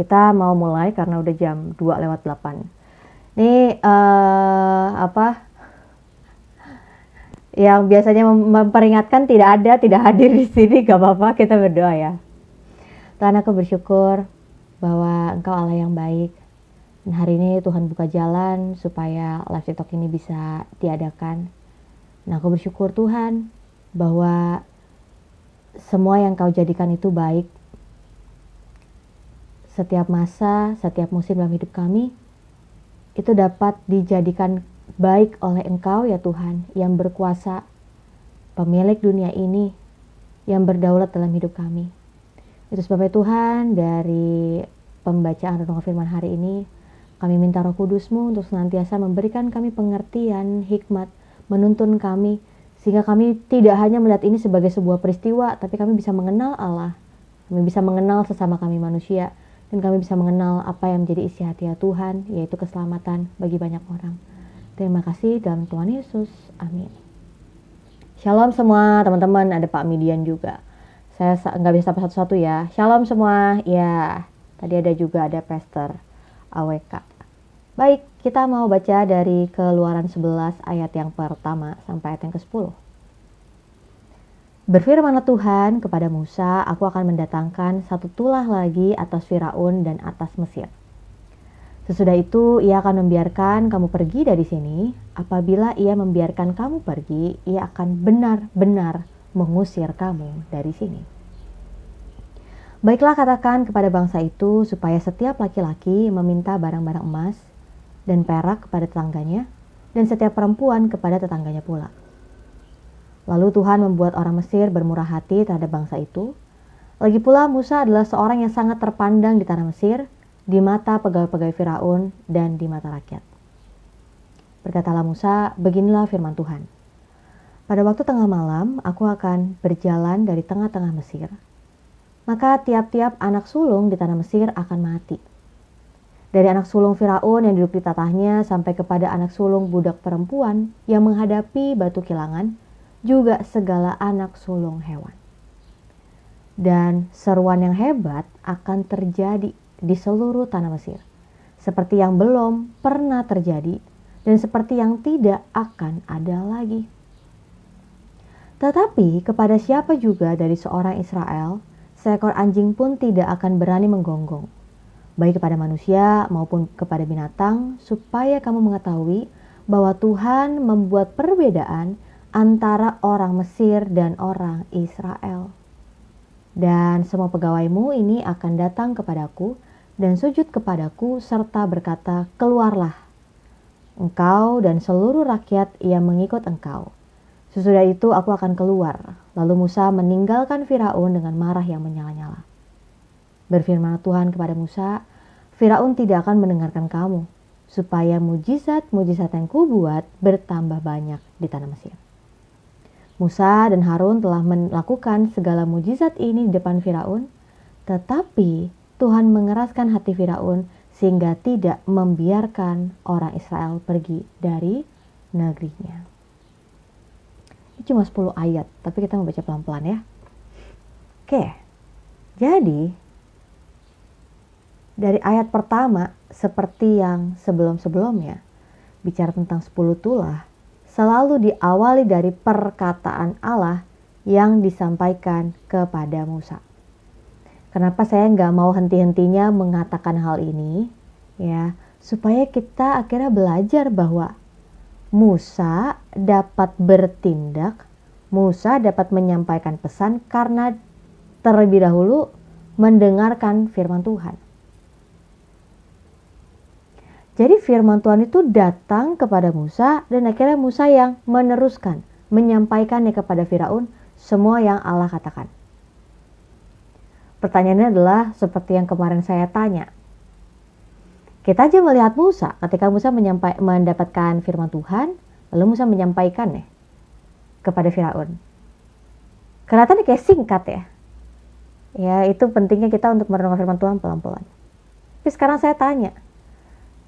kita mau mulai karena udah jam 2:08. Ini yang biasanya memperingatkan tidak hadir di sini, gak apa-apa, kita berdoa ya. Tuhan, aku bersyukur bahwa Engkau Allah yang baik. Dan hari ini Tuhan buka jalan supaya live TikTok ini bisa diadakan. Nah, aku bersyukur Tuhan bahwa semua yang Kau jadikan itu baik. Setiap masa, setiap musim dalam hidup kami itu dapat dijadikan baik oleh Engkau ya Tuhan, yang berkuasa, pemilik dunia ini, yang berdaulat dalam hidup kami. Itu sebabnya Tuhan, dari pembacaan renungan firman hari ini, kami minta Roh Kudus-Mu untuk senantiasa memberikan kami pengertian, hikmat, menuntun kami, sehingga kami tidak hanya melihat ini sebagai sebuah peristiwa, tapi kami bisa mengenal Allah, kami bisa mengenal sesama kami manusia, dan kami bisa mengenal apa yang menjadi isi hati Tuhan, yaitu keselamatan bagi banyak orang. Terima kasih dalam Tuhan Yesus. Amin. Shalom semua teman-teman, ada Pak Midian juga. Saya nggak bisa sapa satu-satu ya. Shalom semua. Ya, tadi ada Pastor AWK. Baik, kita mau baca dari Keluaran 11 ayat yang pertama sampai ayat yang ke-10. Berfirmanlah Tuhan kepada Musa, aku akan mendatangkan satu tulah lagi atas Firaun dan atas Mesir. Sesudah itu ia akan membiarkan kamu pergi dari sini. Apabila ia membiarkan kamu pergi, ia akan benar-benar mengusir kamu dari sini. Baiklah, katakan kepada bangsa itu supaya setiap laki-laki meminta barang-barang emas dan perak kepada tetangganya, dan setiap perempuan kepada tetangganya pula. Lalu Tuhan membuat orang Mesir bermurah hati terhadap bangsa itu. Lagi pula Musa adalah seorang yang sangat terpandang di tanah Mesir, di mata pegawai-pegawai Firaun dan di mata rakyat. Berkatalah Musa, beginilah firman Tuhan. Pada waktu tengah malam, aku akan berjalan dari tengah-tengah Mesir. Maka tiap-tiap anak sulung di tanah Mesir akan mati. Dari anak sulung Firaun yang duduk di tatahnya sampai kepada anak sulung budak perempuan yang menghadapi batu kilangan, juga segala anak sulung hewan. Dan seruan yang hebat akan terjadi di seluruh tanah Mesir, seperti yang belum pernah terjadi dan seperti yang tidak akan ada lagi. Tetapi kepada siapa juga dari seorang Israel, seekor anjing pun tidak akan berani menggonggong, baik kepada manusia maupun kepada binatang, supaya kamu mengetahui bahwa Tuhan membuat perbedaan antara orang Mesir dan orang Israel. Dan semua pegawaimu ini akan datang kepadaku dan sujud kepadaku serta berkata, keluarlah, engkau dan seluruh rakyat yang mengikut engkau. Sesudah itu aku akan keluar. Lalu Musa meninggalkan Firaun dengan marah yang menyala-nyala. Berfirman Tuhan kepada Musa, Firaun tidak akan mendengarkan kamu, supaya mujizat-mujizat yang kubuat bertambah banyak di tanah Mesir. Musa dan Harun telah melakukan segala mujizat ini di depan Firaun, tetapi Tuhan mengeraskan hati Firaun sehingga tidak membiarkan orang Israel pergi dari negerinya. Ini cuma 10 ayat, tapi kita mau baca pelan-pelan ya. Oke, jadi dari ayat pertama seperti yang sebelum-sebelumnya, bicara tentang 10 tulah, selalu diawali dari perkataan Allah yang disampaikan kepada Musa. Kenapa saya nggak mau henti-hentinya mengatakan hal ini? Ya, supaya kita akhirnya belajar bahwa Musa dapat bertindak, Musa dapat menyampaikan pesan karena terlebih dahulu mendengarkan firman Tuhan. Jadi firman Tuhan itu datang kepada Musa dan akhirnya Musa yang meneruskan, menyampaikannya kepada Firaun semua yang Allah katakan. Pertanyaannya adalah seperti yang kemarin saya tanya. Kita aja melihat Musa ketika Musa mendapatkan firman Tuhan, lalu Musa menyampaikannya kepada Firaun. Kelihatannya kayak singkat ya. Ya, itu pentingnya kita untuk merenungkan firman Tuhan pelan-pelan. Tapi sekarang saya tanya,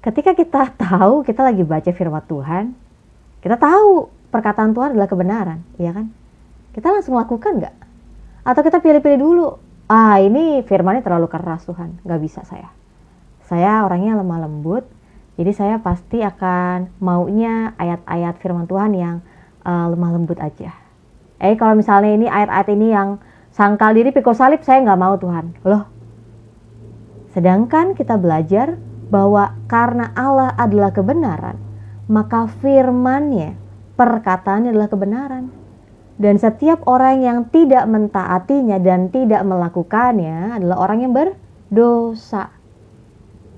ketika kita tahu kita lagi baca firman Tuhan, kita tahu perkataan Tuhan adalah kebenaran, ya kan? Kita langsung lakukan nggak? Atau kita pilih-pilih dulu? Ini firmannya terlalu keras Tuhan, nggak bisa saya. Saya orangnya lemah lembut, jadi saya pasti akan maunya ayat-ayat firman Tuhan yang lemah lembut aja. Kalau misalnya ini ayat-ayat ini yang sangkal diri pikul salib, saya nggak mau Tuhan. Loh, sedangkan kita belajar bahwa karena Allah adalah kebenaran, maka firman-Nya, perkataannya adalah kebenaran. Dan setiap orang yang tidak mentaatinya dan tidak melakukannya adalah orang yang berdosa.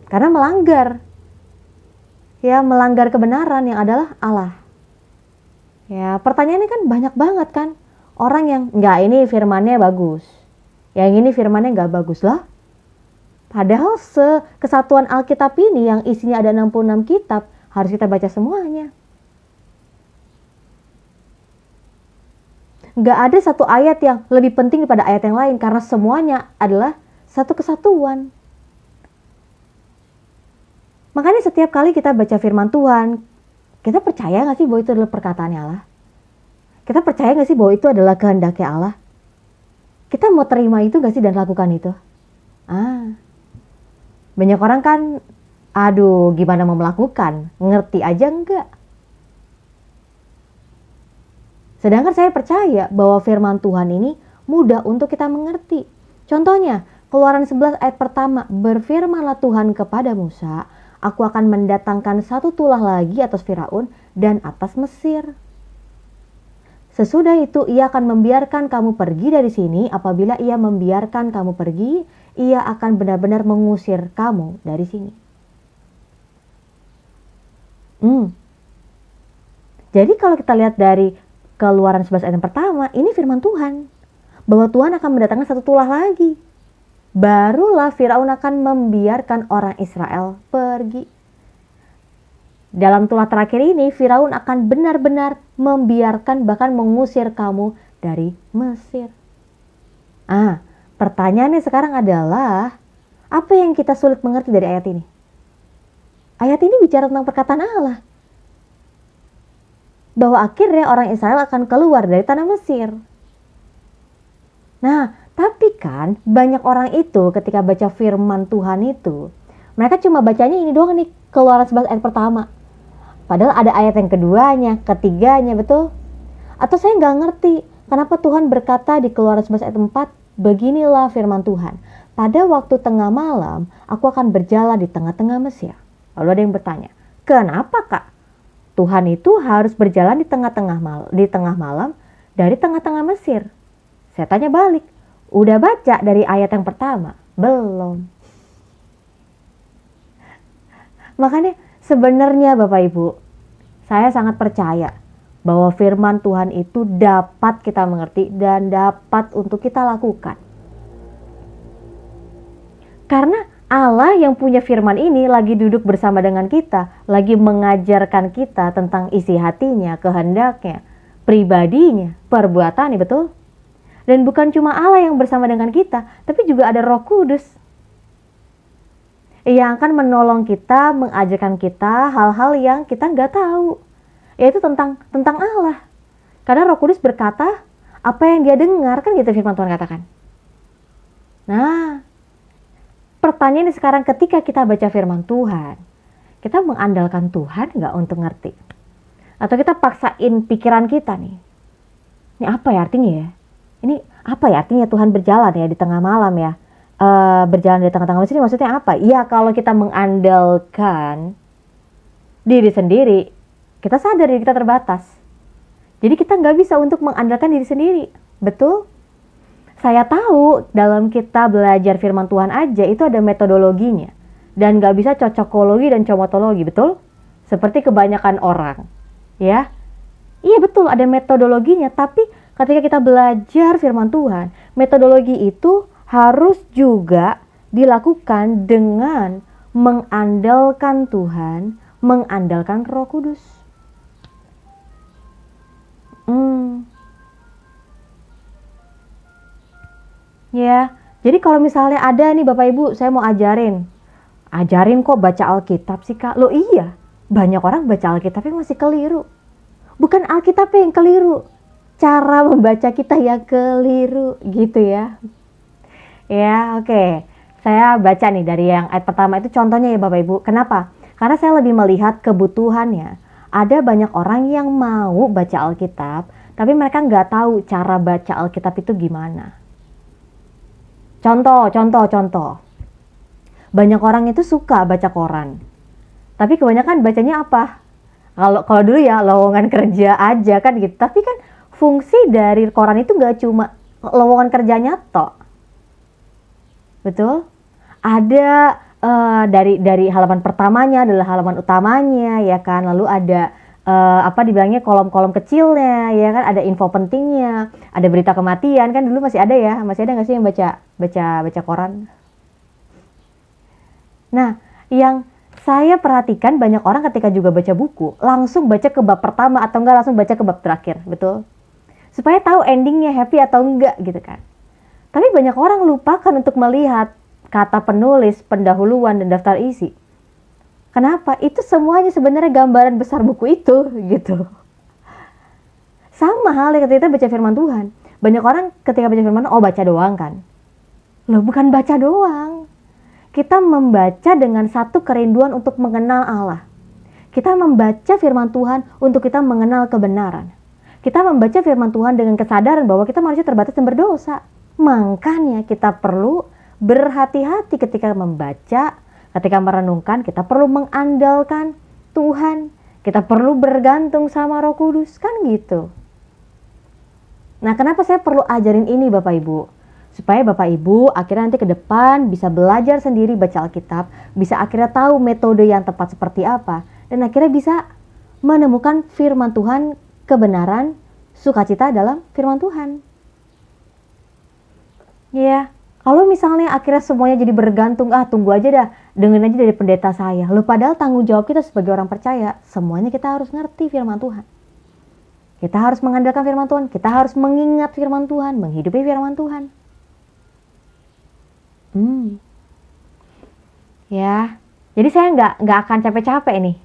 Karena melanggar. Ya, melanggar kebenaran yang adalah Allah. Ya, pertanyaannya kan banyak banget kan. Orang yang, enggak, ini firmannya bagus. Yang ini firmannya enggak bagus lah. Padahal kesatuan Alkitab ini yang isinya ada 66 kitab, harus kita baca semuanya. Nggak ada satu ayat yang lebih penting daripada ayat yang lain, karena semuanya adalah satu kesatuan. Makanya setiap kali kita baca firman Tuhan, kita percaya nggak sih bahwa itu adalah perkataannya Allah? Kita percaya nggak sih bahwa itu adalah kehendaknya Allah? Kita mau terima itu nggak sih dan lakukan itu? Banyak orang kan, aduh gimana mau melakukan, ngerti aja enggak? Sedangkan saya percaya bahwa firman Tuhan ini mudah untuk kita mengerti. Contohnya, Keluaran 11 ayat pertama, berfirmanlah Tuhan kepada Musa, aku akan mendatangkan satu tulah lagi atas Firaun dan atas Mesir. Sesudah itu ia akan membiarkan kamu pergi dari sini. Apabila ia membiarkan kamu pergi, ia akan benar-benar mengusir kamu dari sini. Jadi kalau kita lihat dari Keluaran 11 ayat yang pertama, ini firman Tuhan. Bahwa Tuhan akan mendatangkan satu tulah lagi. Barulah Firaun akan membiarkan orang Israel pergi. Dalam tulah terakhir ini, Firaun akan benar-benar membiarkan, bahkan mengusir kamu dari Mesir. Pertanyaannya sekarang adalah, apa yang kita sulit mengerti dari ayat ini? Ayat ini bicara tentang perkataan Allah. Bahwa akhirnya orang Israel akan keluar dari tanah Mesir. Nah, tapi kan banyak orang itu ketika baca firman Tuhan itu, mereka cuma bacanya ini doang nih, Keluaran 11 ayat pertama. Padahal ada ayat yang keduanya, ketiganya, betul? Atau saya nggak ngerti, kenapa Tuhan berkata di Keluaran 11 ayat 4, beginilah firman Tuhan, pada waktu tengah malam, aku akan berjalan di tengah-tengah Mesir. Lalu ada yang bertanya, kenapa Kak? Tuhan itu harus berjalan di tengah malam dari tengah-tengah Mesir. Saya tanya balik, udah baca dari ayat yang pertama? Belum. Makanya sebenarnya Bapak Ibu, saya sangat percaya bahwa firman Tuhan itu dapat kita mengerti dan dapat untuk kita lakukan. Karena Allah yang punya firman ini lagi duduk bersama dengan kita, lagi mengajarkan kita tentang isi hatinya, kehendaknya, pribadinya, perbuatannya, betul? Dan bukan cuma Allah yang bersama dengan kita, tapi juga ada Roh Kudus yang akan menolong kita, mengajarkan kita hal-hal yang kita nggak tahu, yaitu tentang Allah. Karena Roh Kudus berkata apa yang dia dengar, kan gitu firman Tuhan katakan. Nah, pertanyaannya sekarang, ketika kita baca firman Tuhan, kita mengandalkan Tuhan nggak untuk ngerti? Atau kita paksain pikiran kita nih, ini apa ya artinya ya? Ini apa ya artinya Tuhan berjalan ya di tengah malam ya? Berjalan di tengah-tengah Mesir maksudnya apa? Ya kalau kita mengandalkan diri sendiri, kita sadar diri kita terbatas. Jadi kita nggak bisa untuk mengandalkan diri sendiri, betul? Saya tahu dalam kita belajar firman Tuhan aja itu ada metodologinya. Dan gak bisa cocokologi dan comotologi, betul? Seperti kebanyakan orang. Ya, iya betul ada metodologinya. Tapi ketika kita belajar firman Tuhan, metodologi itu harus juga dilakukan dengan mengandalkan Tuhan, mengandalkan Roh Kudus. Ya, jadi kalau misalnya ada nih Bapak Ibu, saya mau ajarin kok baca Alkitab sih Kak. Loh iya, banyak orang baca Alkitabnya masih keliru. Bukan Alkitabnya yang keliru, cara membaca kita yang keliru gitu ya. Ya, oke. saya baca nih dari yang ayat pertama itu contohnya ya Bapak Ibu. Kenapa? Karena saya lebih melihat kebutuhannya. Ada banyak orang yang mau baca Alkitab, tapi mereka nggak tahu cara baca Alkitab itu gimana. Contoh. Banyak orang itu suka baca koran. Tapi kebanyakan bacanya apa? Kalau dulu ya lowongan kerja aja kan gitu. Tapi kan fungsi dari koran itu nggak cuma lowongan kerjanya toh. Betul? Ada dari halaman pertamanya adalah halaman utamanya ya kan. Lalu ada dibilangnya kolom-kolom kecilnya ya kan, ada info pentingnya, ada berita kematian kan dulu masih ada nggak sih yang baca koran? Nah, yang saya perhatikan banyak orang ketika juga baca buku langsung baca ke bab pertama atau enggak langsung baca ke bab terakhir, betul? Supaya tahu endingnya happy atau enggak gitu kan. Tapi banyak orang lupakan untuk melihat kata penulis, pendahuluan, dan daftar isi. Kenapa? Itu semuanya sebenarnya gambaran besar buku itu gitu. Sama halnya ketika kita baca firman Tuhan. Banyak orang ketika baca firman, baca doang kan. Loh, bukan baca doang. Kita membaca dengan satu kerinduan untuk mengenal Allah. Kita membaca firman Tuhan untuk kita mengenal kebenaran. Kita membaca firman Tuhan dengan kesadaran bahwa kita manusia terbatas dan berdosa. Makanya kita perlu berhati-hati ketika membaca, ketika merenungkan, kita perlu mengandalkan Tuhan. Kita perlu bergantung sama Roh Kudus, kan gitu. Nah, kenapa saya perlu ajarin ini Bapak Ibu? Supaya Bapak Ibu akhirnya nanti ke depan bisa belajar sendiri baca Alkitab, bisa akhirnya tahu metode yang tepat seperti apa, dan akhirnya bisa menemukan firman Tuhan, kebenaran, sukacita dalam firman Tuhan. Ya, kalau misalnya akhirnya semuanya jadi bergantung, tunggu aja dah, dengerin aja dari pendeta saya. Loh, padahal tanggung jawab kita sebagai orang percaya, semuanya kita harus ngerti firman Tuhan. Kita harus mengandalkan firman Tuhan, kita harus mengingat firman Tuhan, menghidupi firman Tuhan. Ya, jadi saya nggak akan capek-capek nih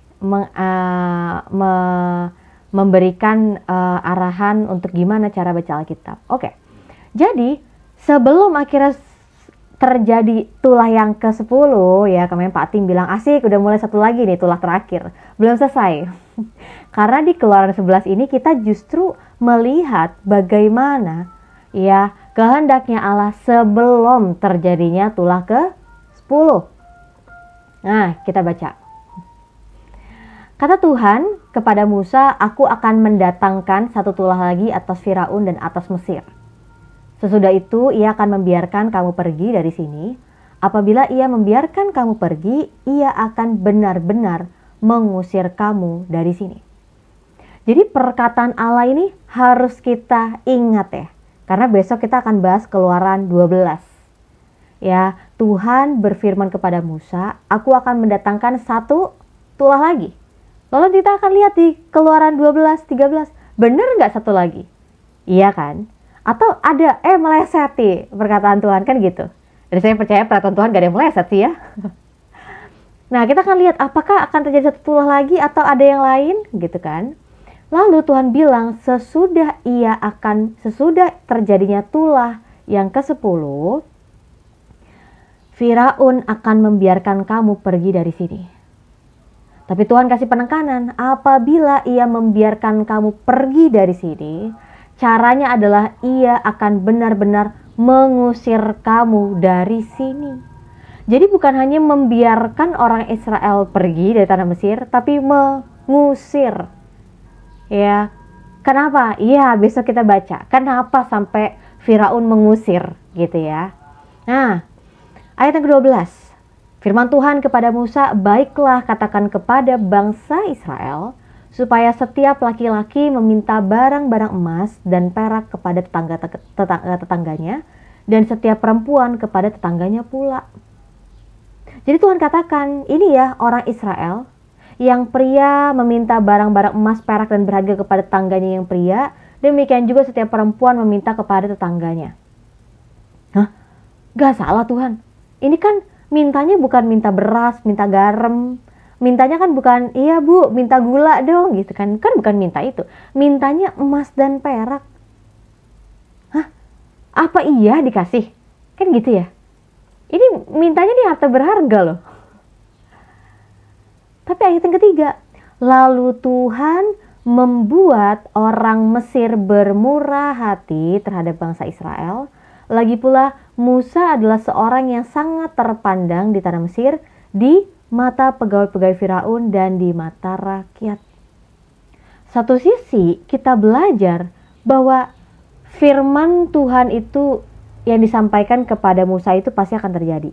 memberikan arahan untuk gimana cara baca Alkitab. Oke, jadi sebelum akhirnya terjadi tulah yang ke-10 ya, kemarin Pak Tim bilang asik, udah mulai satu lagi nih tulah terakhir, belum selesai. Karena di Keluaran 11 ini kita justru melihat bagaimana ya kehendaknya Allah sebelum terjadinya tulah ke-10. Nah, kita baca. Kata Tuhan kepada Musa, aku akan mendatangkan satu tulah lagi atas Firaun dan atas Mesir. Sesudah itu ia akan membiarkan kamu pergi dari sini. Apabila ia membiarkan kamu pergi, ia akan benar-benar mengusir kamu dari sini. Jadi perkataan Allah ini harus kita ingat ya. Karena besok kita akan bahas Keluaran 12. Ya, Tuhan berfirman kepada Musa, aku akan mendatangkan satu tulah lagi. Lalu kita akan lihat di Keluaran 12, 13, benar nggak satu lagi? Iya kan? Atau ada, meleset nih perkataan Tuhan, kan gitu. Jadi saya percaya perkataan Tuhan gak ada yang meleset sih ya. Nah, kita akan lihat apakah akan terjadi satu tulah lagi atau ada yang lain gitu kan. Lalu Tuhan bilang sesudah terjadinya tulah yang ke-10, Firaun akan membiarkan kamu pergi dari sini. Tapi Tuhan kasih penekanan, apabila ia membiarkan kamu pergi dari sini, caranya adalah ia akan benar-benar mengusir kamu dari sini. Jadi bukan hanya membiarkan orang Israel pergi dari tanah Mesir, tapi mengusir. Ya, kenapa? Iya, besok kita baca. Kenapa sampai Firaun mengusir gitu ya. Nah, ayat yang ke-12. Firman Tuhan kepada Musa, baiklah katakan kepada bangsa Israel, supaya setiap laki-laki meminta barang-barang emas dan perak kepada tetangganya, dan setiap perempuan kepada tetangganya pula. Jadi Tuhan katakan, ini ya orang Israel, yang pria meminta barang-barang emas, perak, dan berharga kepada tetangganya yang pria, demikian juga setiap perempuan meminta kepada tetangganya. Hah? Gak salah Tuhan. Ini kan mintanya bukan minta beras, minta garam. Mintanya kan bukan, iya bu, minta gula dong gitu kan. Kan bukan minta itu. Mintanya emas dan perak. Hah? Apa iya dikasih? Kan gitu ya? Ini mintanya nih harta berharga loh. Tapi ayat yang ketiga, lalu Tuhan membuat orang Mesir bermurah hati terhadap bangsa Israel. Lagi pula Musa adalah seorang yang sangat terpandang di tanah Mesir, di mata pegawai-pegawai Firaun dan di mata rakyat. Satu sisi kita belajar bahwa firman Tuhan itu yang disampaikan kepada Musa itu pasti akan terjadi.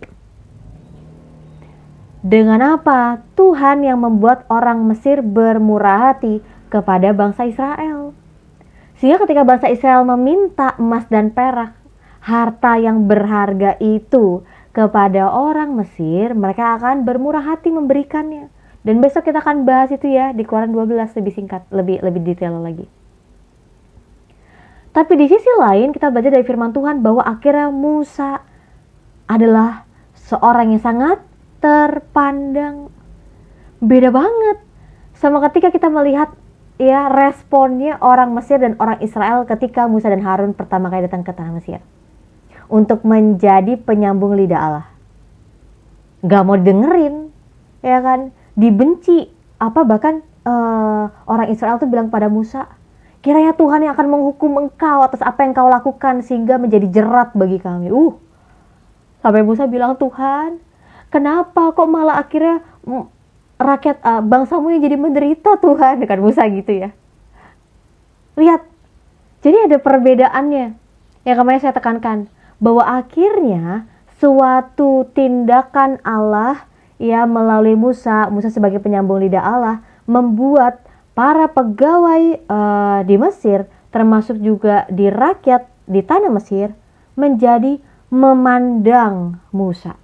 Dengan apa? Tuhan yang membuat orang Mesir bermurah hati kepada bangsa Israel. Sehingga ketika bangsa Israel meminta emas dan perak, harta yang berharga itu kepada orang Mesir, mereka akan bermurah hati memberikannya. Dan besok kita akan bahas itu ya di Keluaran 12 lebih singkat, lebih detail lagi. Tapi di sisi lain kita belajar dari firman Tuhan bahwa akhirnya Musa adalah seorang yang sangat terpandang. Beda banget sama ketika kita melihat ya responnya orang Mesir dan orang Israel ketika Musa dan Harun pertama kali datang ke tanah Mesir untuk menjadi penyambung lidah Allah. Gak mau dengerin, ya kan, dibenci. Bahkan orang Israel tuh bilang pada Musa, kiranya Tuhan yang akan menghukum engkau atas apa yang kau lakukan sehingga menjadi jerat bagi kami. Sampai Musa bilang, Tuhan, kenapa kok malah akhirnya rakyat bangsamu yang jadi menderita Tuhan, kan Musa gitu ya. Lihat, jadi ada perbedaannya. Yang kemarin saya tekankan bahwa akhirnya suatu tindakan Allah ya melalui Musa sebagai penyambung lidah Allah membuat para pegawai di Mesir termasuk juga di rakyat di tanah Mesir menjadi memandang Musa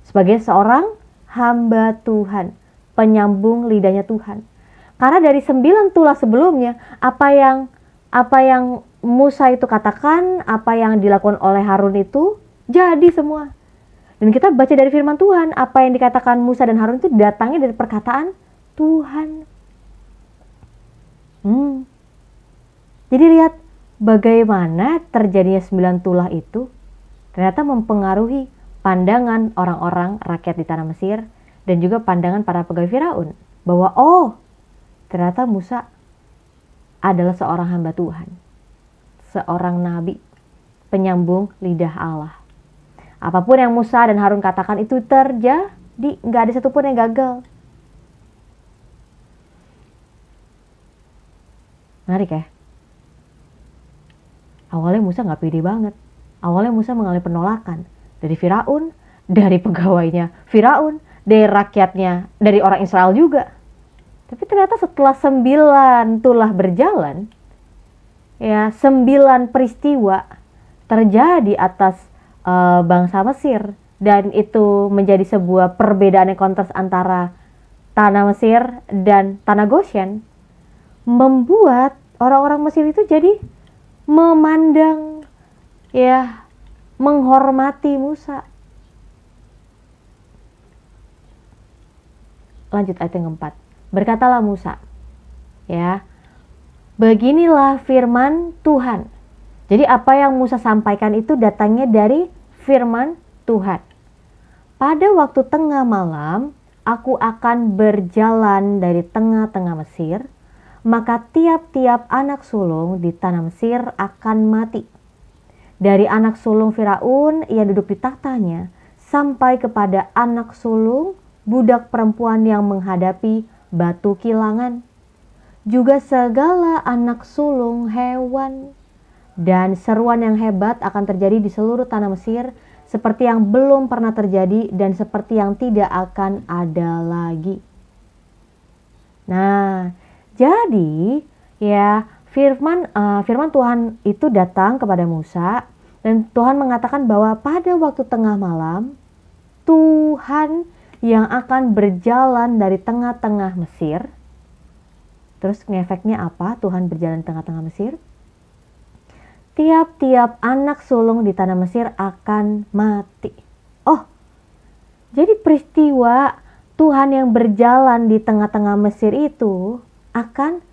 sebagai seorang hamba Tuhan, penyambung lidahnya Tuhan. Karena dari 9 tulah sebelumnya, apa yang Musa itu katakan, apa yang dilakukan oleh Harun itu jadi semua. Dan kita baca dari firman Tuhan, apa yang dikatakan Musa dan Harun itu datangnya dari perkataan Tuhan. Jadi lihat bagaimana terjadinya 9 tulah itu ternyata mempengaruhi pandangan orang-orang rakyat di tanah Mesir dan juga pandangan para pegawai Firaun bahwa ternyata Musa adalah seorang hamba Tuhan, seorang nabi, penyambung lidah Allah. Apapun yang Musa dan Harun katakan itu terjadi, gak ada satupun yang gagal. Menarik ya. Awalnya Musa gak pede banget. Awalnya Musa mengalami penolakan dari Firaun, dari pegawainya Firaun, dari rakyatnya, dari orang Israel juga. Tapi ternyata setelah 9 tulah berjalan, ya 9 peristiwa terjadi atas bangsa Mesir. Dan itu menjadi sebuah perbedaan yang kontras antara tanah Mesir dan tanah Goshen. Membuat orang-orang Mesir itu jadi memandang, ya menghormati Musa. Lanjut ayat yang keempat. Berkatalah Musa, ya, beginilah firman Tuhan. Jadi apa yang Musa sampaikan itu datangnya dari firman Tuhan. Pada waktu tengah malam, aku akan berjalan dari tengah-tengah Mesir, maka tiap-tiap anak sulung di tanah Mesir akan mati. Dari anak sulung Firaun yang duduk di tahtanya, sampai kepada anak sulung budak perempuan yang menghadapi batu kilangan, juga segala anak sulung hewan. Dan seruan yang hebat akan terjadi di seluruh tanah Mesir, seperti yang belum pernah terjadi dan seperti yang tidak akan ada lagi. Nah, jadi ya firman Tuhan itu datang kepada Musa, dan Tuhan mengatakan bahwa pada waktu tengah malam Tuhan yang akan berjalan dari tengah-tengah Mesir. Terus ngefeknya apa Tuhan berjalan di tengah-tengah Mesir? Tiap-tiap anak sulung di tanah Mesir akan mati. Jadi peristiwa Tuhan yang berjalan di tengah-tengah Mesir itu akan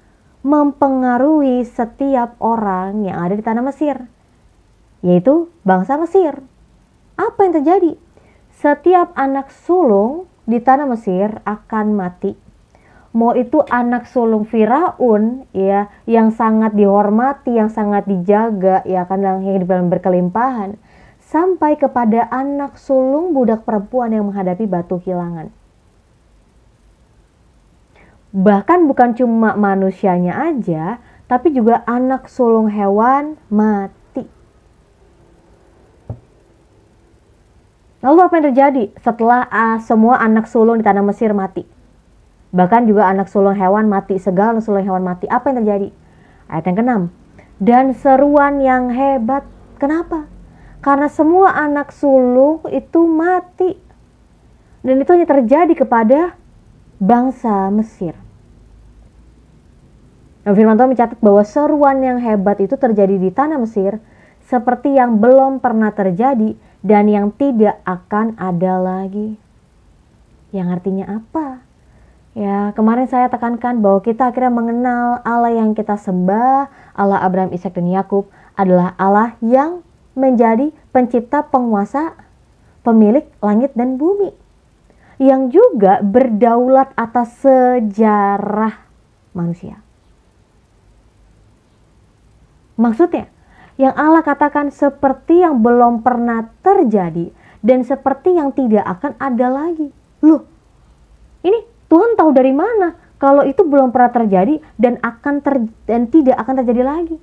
mempengaruhi setiap orang yang ada di tanah Mesir, yaitu bangsa Mesir. Apa yang terjadi? setiap anak sulung di tanah Mesir akan mati. Mau itu anak sulung Firaun ya, yang sangat dihormati, yang sangat dijaga ya kan, yang hidup dalam berkelimpahan, sampai kepada anak sulung budak perempuan yang menghadapi batu hilangan. Bahkan bukan cuma manusianya aja, tapi juga anak sulung hewan mati. Lalu apa yang terjadi setelah semua anak sulung di tanah Mesir mati? Bahkan juga anak sulung hewan mati, segala anak sulung hewan mati. Apa yang terjadi? Ayat yang ke-6. Dan seruan yang hebat. Kenapa? Karena semua anak sulung itu mati. Dan itu hanya terjadi kepada bangsa Mesir. Nah, firman Tuhan mencatat bahwa seruan yang hebat itu terjadi di tanah Mesir seperti yang belum pernah terjadi dan yang tidak akan ada lagi. Yang artinya apa? Ya, kemarin saya tekankan bahwa kita akhirnya mengenal Allah yang kita sembah, Allah Abraham, Ishak dan Yakub adalah Allah yang menjadi pencipta, penguasa, pemilik langit dan bumi. Yang juga berdaulat atas sejarah manusia. Maksudnya, yang Allah katakan seperti yang belum pernah terjadi dan seperti yang tidak akan ada lagi. Loh, ini Tuhan tahu dari mana kalau itu belum pernah terjadi dan tidak akan terjadi lagi?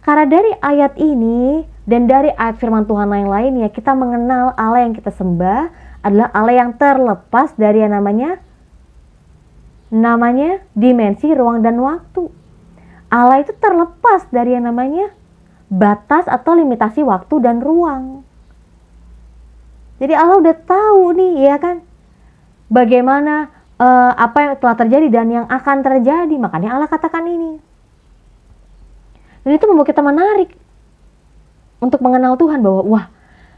Karena dari ayat ini dan dari ayat firman Tuhan yang lainnya, kita mengenal Allah yang kita sembah adalah Allah yang terlepas dari yang namanya dimensi ruang dan waktu. Allah itu terlepas dari yang namanya batas atau limitasi waktu dan ruang. Jadi Allah udah tahu nih, ya kan, bagaimana apa yang telah terjadi dan yang akan terjadi. Makanya Allah katakan ini. Dan itu membuat kita menarik untuk mengenal Tuhan, bahwa wah,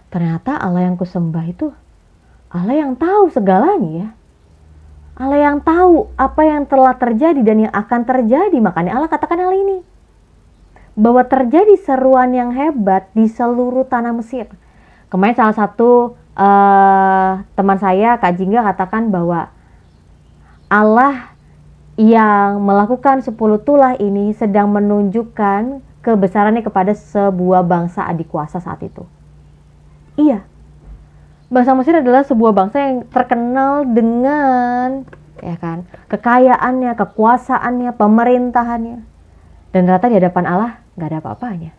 ternyata Allah yang kusembah itu Allah yang tahu segalanya ya. Allah yang tahu apa yang telah terjadi dan yang akan terjadi. Makanya Allah katakan hal ini, bahwa terjadi seruan yang hebat di seluruh tanah Mesir. Kemarin salah satu teman saya, Kak Jingga, katakan bahwa Allah yang melakukan 10 tulah ini sedang menunjukkan kebesarannya kepada sebuah bangsa adik kuasa saat itu. Iya, bangsa Mesir adalah sebuah bangsa yang terkenal dengan, ya kan, kekayaannya, kekuasaannya, pemerintahannya. Dan ternyata di hadapan Allah gak ada apa-apanya.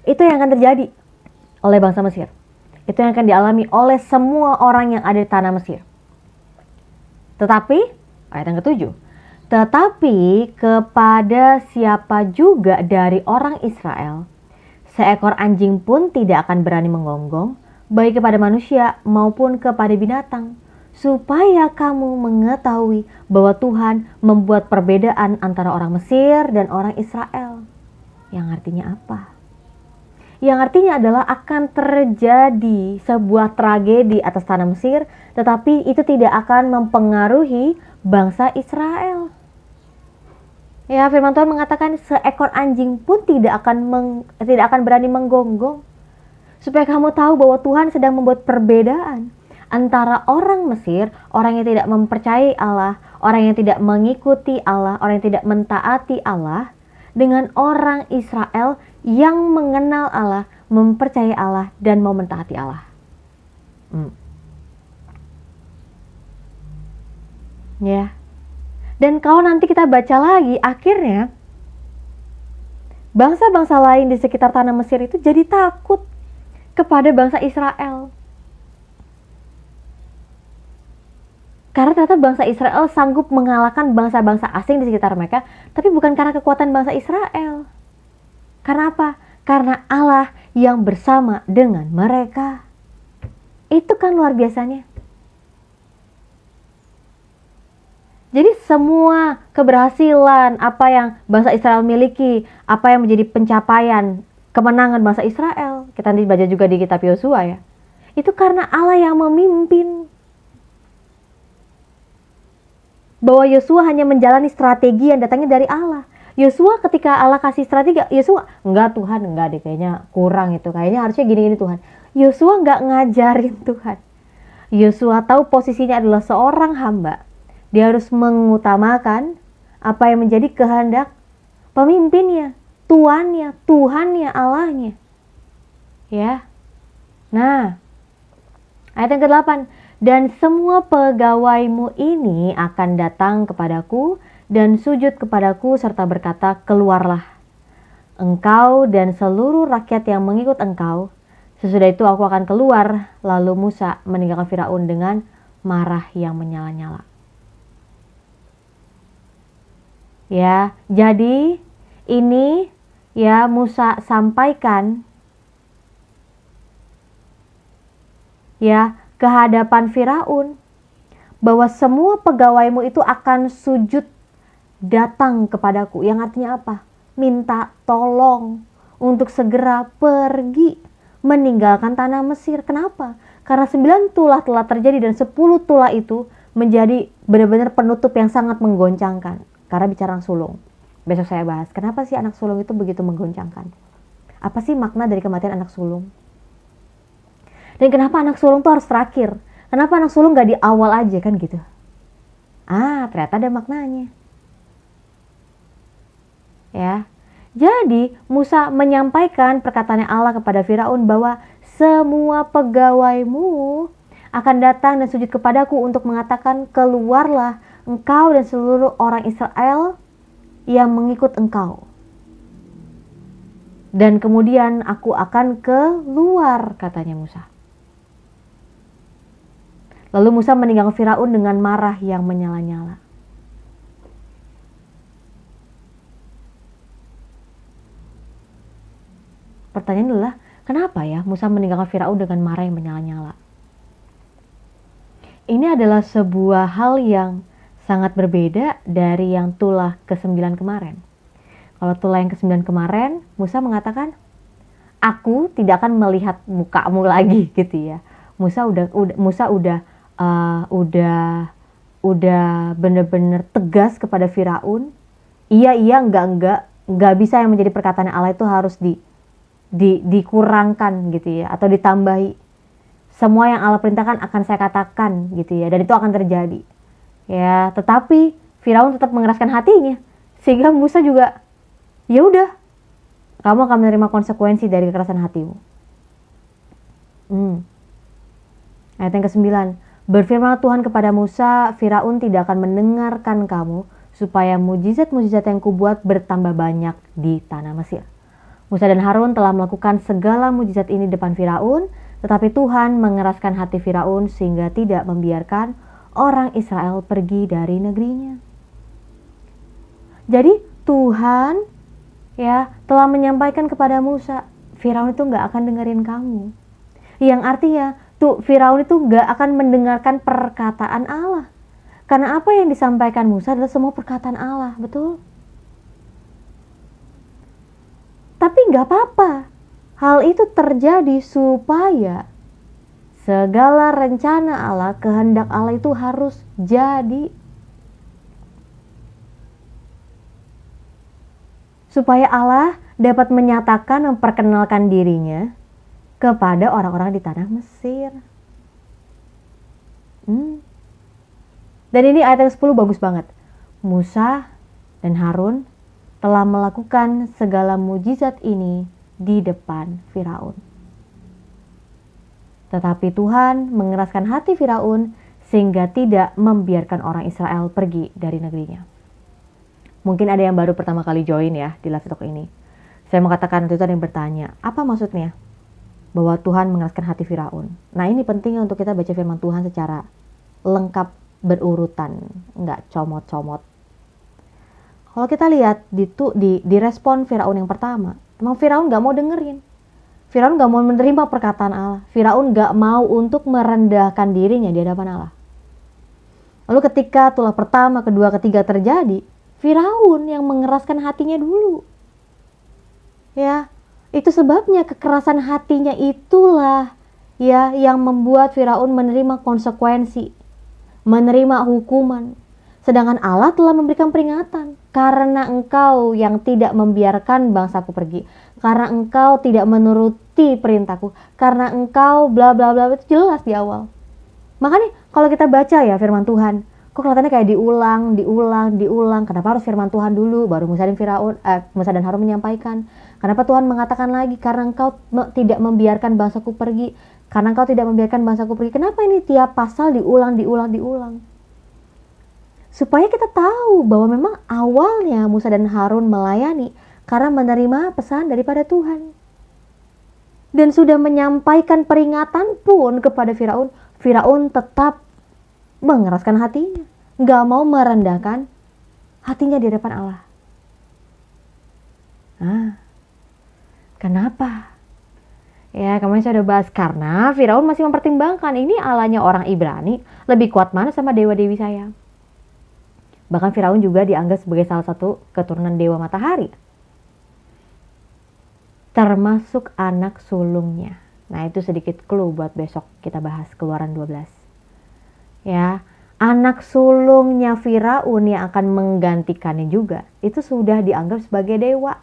Itu yang akan terjadi oleh bangsa Mesir. Itu yang akan dialami oleh semua orang yang ada di tanah Mesir. Tetapi, ayat yang ke-7. Tetapi kepada siapa juga dari orang Israel, seekor anjing pun tidak akan berani menggonggong, baik kepada manusia maupun kepada binatang, supaya kamu mengetahui bahwa Tuhan membuat perbedaan antara orang Mesir dan orang Israel. Yang artinya apa? Yang artinya adalah akan terjadi sebuah tragedi atas tanah Mesir, tetapi itu tidak akan mempengaruhi bangsa Israel. Ya, firman Tuhan mengatakan seekor anjing pun tidak akan berani menggonggong. Supaya kamu tahu bahwa Tuhan sedang membuat perbedaan antara orang Mesir, orang yang tidak mempercayai Allah, orang yang tidak mengikuti Allah, orang yang tidak mentaati Allah, dengan orang Israel yang mengenal Allah, mempercayai Allah, dan mau mentaati Allah. Ya. Dan kalau nanti kita baca lagi, akhirnya bangsa-bangsa lain di sekitar tanah Mesir itu jadi takut kepada bangsa Israel. Karena ternyata bangsa Israel sanggup mengalahkan bangsa-bangsa asing di sekitar mereka, tapi bukan karena kekuatan bangsa Israel. Karena apa? Karena Allah yang bersama dengan mereka. Itu kan luar biasanya. Jadi semua keberhasilan apa yang bangsa Israel miliki, apa yang menjadi pencapaian kemenangan bangsa Israel, kita nanti baca juga di kitab Yosua ya, itu karena Allah yang memimpin. bahwa Yosua hanya menjalani strategi yang datangnya dari Allah. Yosua ketika Allah kasih strategi, Yosua enggak Tuhan, enggak deh kayaknya kurang itu. Kayaknya harusnya gini-gini Tuhan. Yosua enggak ngajarin Tuhan. Yosua tahu posisinya adalah seorang hamba. Dia harus mengutamakan apa yang menjadi kehendak pemimpinnya, tuannya, Tuhannya, Allahnya. Ya. Nah, ayat yang ke-8. Dan semua pegawaimu ini akan datang kepadaku dan sujud kepadaku serta berkata, keluarlah engkau dan seluruh rakyat yang mengikut engkau. Sesudah itu aku akan keluar. Lalu Musa meninggalkan Firaun dengan marah yang menyala-nyala. Ya, jadi ini ya Musa sampaikan ya ke hadapan Firaun bahwa semua pegawaimu itu akan sujud datang kepadaku. Yang artinya apa? Minta tolong untuk segera pergi meninggalkan tanah Mesir. Kenapa? Karena 9 tulah telah terjadi dan 10 tulah itu menjadi benar-benar penutup yang sangat menggoncangkan. Karena bicara anak sulung. Besok saya bahas kenapa sih anak sulung itu begitu menggoncangkan. Apa sih makna dari kematian anak sulung? Dan kenapa anak sulung tuh harus terakhir? Kenapa anak sulung gak di awal aja kan gitu? Ternyata ada maknanya. Ya. Jadi Musa menyampaikan perkataan Allah kepada Firaun bahwa semua pegawaimu akan datang dan sujud kepadaku untuk mengatakan, keluarlah engkau dan seluruh orang Israel yang mengikut engkau. Dan kemudian aku akan keluar, katanya Musa. Lalu Musa meninggalkan Firaun dengan marah yang menyala-nyala. Pertanyaan adalah, kenapa ya Musa meninggalkan Firaun dengan marah yang menyala-nyala? Ini adalah sebuah hal yang sangat berbeda dari yang tulah ke-9 kemarin. Kalau tulah yang ke-9 kemarin, Musa mengatakan, aku tidak akan melihat mukamu lagi gitu ya. Musa udah benar-benar tegas kepada Firaun. Iya, enggak bisa yang menjadi perkataan Allah itu harus dikurangkan gitu ya, atau ditambahi. Semua yang Allah perintahkan akan saya katakan gitu ya, dan itu akan terjadi. Ya, tetapi Firaun tetap mengeraskan hatinya, sehingga Musa juga, ya udah, kamu akan menerima konsekuensi dari kekerasan hatimu. Ayat yang ke-9. Berfirmanlah Tuhan kepada Musa, Firaun tidak akan mendengarkan kamu, supaya mujizat-mujizat yang kubuat bertambah banyak di tanah Mesir. Musa dan Harun telah melakukan segala mujizat ini depan Firaun, tetapi Tuhan mengeraskan hati Firaun sehingga tidak membiarkan orang Israel pergi dari negerinya. Jadi Tuhan ya telah menyampaikan kepada Musa, Firaun itu gak akan dengerin kamu. Yang artinya Firaun itu gak akan mendengarkan perkataan Allah. Karena apa yang disampaikan Musa adalah semua perkataan Allah, betul? Tapi gak apa-apa. Hal itu terjadi supaya segala rencana Allah, kehendak Allah itu harus jadi. Supaya Allah dapat menyatakan, memperkenalkan dirinya kepada orang-orang di tanah Mesir. Dan ini ayat yang 10 bagus banget. Musa dan Harun telah melakukan segala mujizat ini di depan Firaun. Tetapi Tuhan mengeraskan hati Firaun sehingga tidak membiarkan orang Israel pergi dari negerinya. Mungkin ada yang baru pertama kali join ya di live talk ini. Saya mau katakan itu ada yang bertanya, apa maksudnya? Bahwa Tuhan mengeraskan hati Firaun. Nah, ini pentingnya untuk kita baca firman Tuhan secara lengkap berurutan, nggak comot-comot. Kalau kita lihat di respon Firaun yang pertama, emang Firaun nggak mau dengerin. Firaun nggak mau menerima perkataan Allah. Firaun nggak mau untuk merendahkan dirinya di hadapan Allah. Lalu ketika tulah pertama, kedua, ketiga terjadi, Firaun yang mengeraskan hatinya dulu. Ya, itu sebabnya kekerasan hatinya itulah ya yang membuat Firaun menerima konsekuensi, menerima hukuman. Sedangkan Allah telah memberikan peringatan, karena engkau yang tidak membiarkan bangsaku pergi, karena engkau tidak menuruti perintahku, karena engkau bla bla bla, itu jelas di awal. Makanya kalau kita baca ya firman Tuhan, kok kelihatannya kayak diulang. Kenapa harus firman Tuhan dulu, baru Musa dan Harun menyampaikan? Kenapa Tuhan mengatakan lagi, karena engkau tidak membiarkan bangsaku pergi, karena engkau tidak membiarkan bangsaku pergi. Kenapa ini tiap pasal diulang? Supaya kita tahu bahwa memang awalnya Musa dan Harun melayani karena menerima pesan daripada Tuhan. Dan sudah menyampaikan peringatan pun kepada Firaun. Firaun tetap mengeraskan hatinya. Gak mau merendahkan hatinya di hadapan Allah. Nah, kenapa? Ya, kemarin saya udah bahas. Karena Firaun masih mempertimbangkan, ini Allahnya orang Ibrani, lebih kuat mana sama dewa-dewi saya. Bahkan Firaun juga dianggap sebagai salah satu keturunan dewa matahari, termasuk anak sulungnya. Nah, itu sedikit clue buat besok kita bahas Keluaran 12. Ya, anak sulungnya Firaun yang akan menggantikannya juga, itu sudah dianggap sebagai dewa.